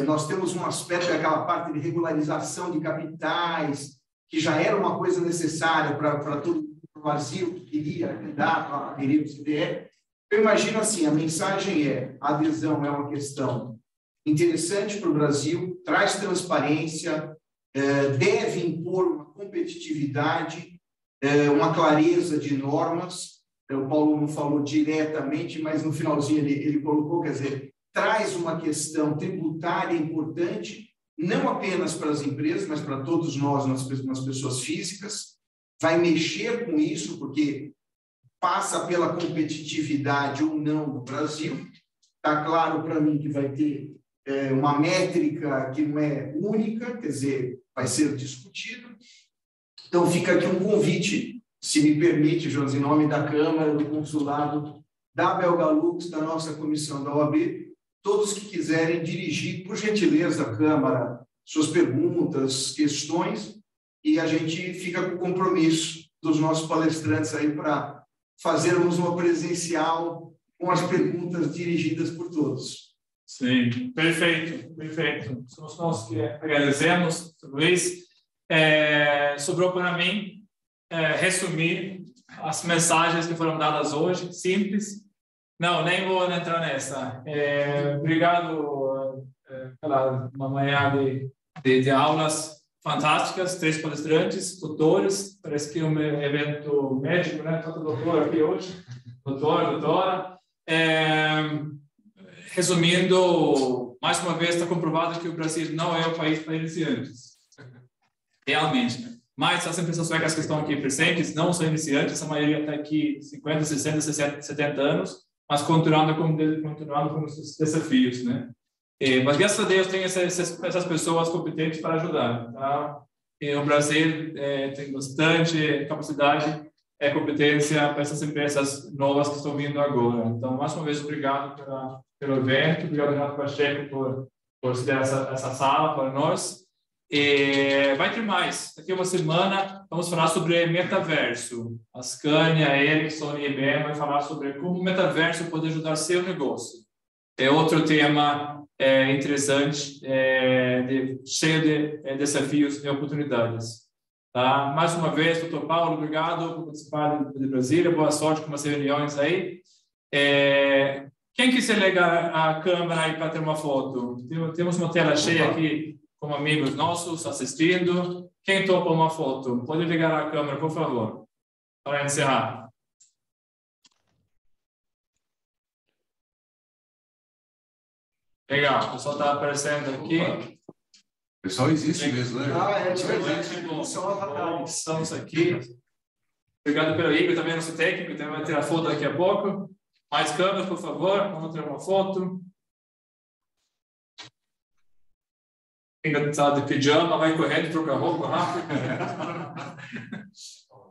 nós temos um aspecto, aquela parte de regularização de capitais, que já era uma coisa necessária para todo o Brasil que queria candidato a aderir ao OCDE. Eu imagino assim, a mensagem a adesão é uma questão interessante para o Brasil, traz transparência, deve impor uma competitividade, uma clareza de normas. O Paulo não falou diretamente, mas no finalzinho ele colocou, quer dizer, traz uma questão tributária importante não apenas para as empresas, mas para todos nós, nas pessoas físicas, vai mexer com isso, porque passa pela competitividade ou não do Brasil. Está claro para mim que vai ter uma métrica que não é única, quer dizer, vai ser discutido. Então, fica aqui um convite, se me permite, Jonas, em nome da Câmara, do Consulado, da Belgalux, da nossa comissão da OAB, todos que quiserem dirigir, por gentileza, à Câmara, suas perguntas, questões, e a gente fica com o compromisso dos nossos palestrantes aí para fazermos uma presencial com as perguntas dirigidas por todos. Sim, perfeito, perfeito. Somos nós que agradecemos, Luiz. Sobrou para mim resumir as mensagens que foram dadas hoje, simples. Não, nem vou entrar nessa. Obrigado pela uma manhã de aulas fantásticas, 3 palestrantes, doutores, parece que é um evento médico, né? Tanto doutor aqui hoje, doutora. Resumindo, mais uma vez está comprovado que o Brasil não é o país para iniciantes, realmente. Mas as empresas suecas que estão aqui presentes não são iniciantes, a maioria está aqui 50, 60, 70 anos, mas continuando com os desafios, né? Mas graças a Deus tem essas pessoas competentes para ajudar, tá? E o Brasil tem bastante capacidade e competência para essas empresas novas que estão vindo agora. Então, mais uma vez, obrigado pelo evento, obrigado, Renato Pacheco, por ceder essa sala para nós. E vai ter mais. Daqui a uma semana, vamos falar sobre metaverso. A Scania, a Ericsson e a IBM vai falar sobre como o metaverso pode ajudar seu negócio. É outro tema interessante, cheio de desafios e oportunidades. Tá? Mais uma vez, doutor Paulo, obrigado por participar de Brasília. Boa sorte com as reuniões aí. Quem quiser ligar a câmera aí para ter uma foto? Temos uma tela cheia aqui com amigos nossos assistindo. Quem topa uma foto? Pode ligar a câmera, por favor, para encerrar. Legal, o pessoal está aparecendo aqui. O pessoal existe mesmo, né? Estamos aqui. Obrigado pelo Igor, também nosso técnico, também vai tirar foto daqui a pouco. Mais câmeras, por favor, vamos tirar uma foto. Quem está de pijama, vai correndo, troca a roupa rápido.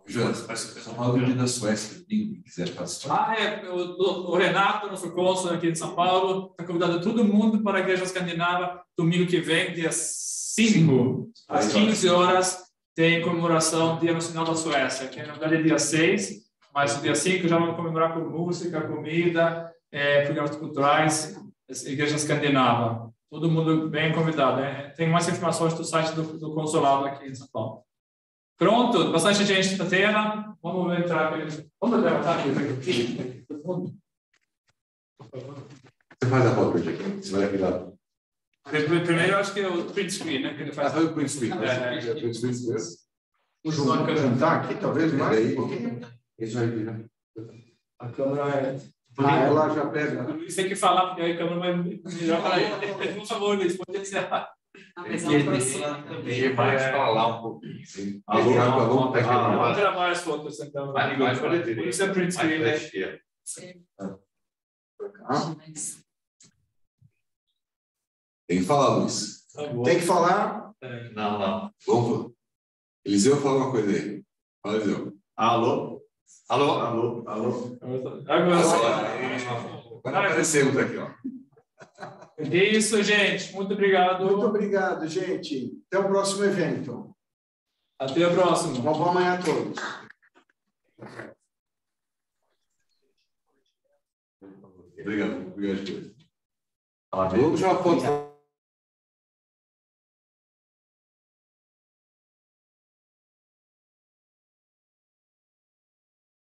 Jonas, parece que o pessoal fala do dia da Suécia, quem quiser participar. O Renato, nosso cônsul aqui de São Paulo, está convidando todo mundo para a Igreja Escandinava, domingo que vem, dia 5, às 15 horas, tem comemoração Dia Nacional da Suécia, que na verdade é dia 6, mas no dia 5 já vamos comemorar com música, comida, programas culturais, Igreja Escandinava. Todo mundo bem convidado. Tem mais informações do site do consulado aqui em São Paulo. Pronto, bastante gente na tela. Vamos entrar aqui. Vamos levantar aqui. Você faz a foto, aqui. Você vai aqui lá. Primeiro, acho que é o print screen, né? Que ele faz. O print screen. Vamos jantar aqui, talvez mais um pouquinho. Isso aí, né? A câmera ela já pega. O Luiz tem que falar, porque aí a câmera vai melhor para ele. Por favor, Luiz, pode encerrar. Ele vai falar um pouquinho. Vamos gravar as fotos, então. Por isso é print screen, né? Tem que falar, Luiz. Tem que falar? Não. Vamos. Eliseu fala uma coisa aí. Fala, Eliseu. Alô? Agora aparecemos aqui, ó. É isso, gente. Muito obrigado. Muito obrigado, gente. Até o próximo evento. Até a próxima. Uma boa manhã a todos. Obrigado. Vamos tirar uma foto.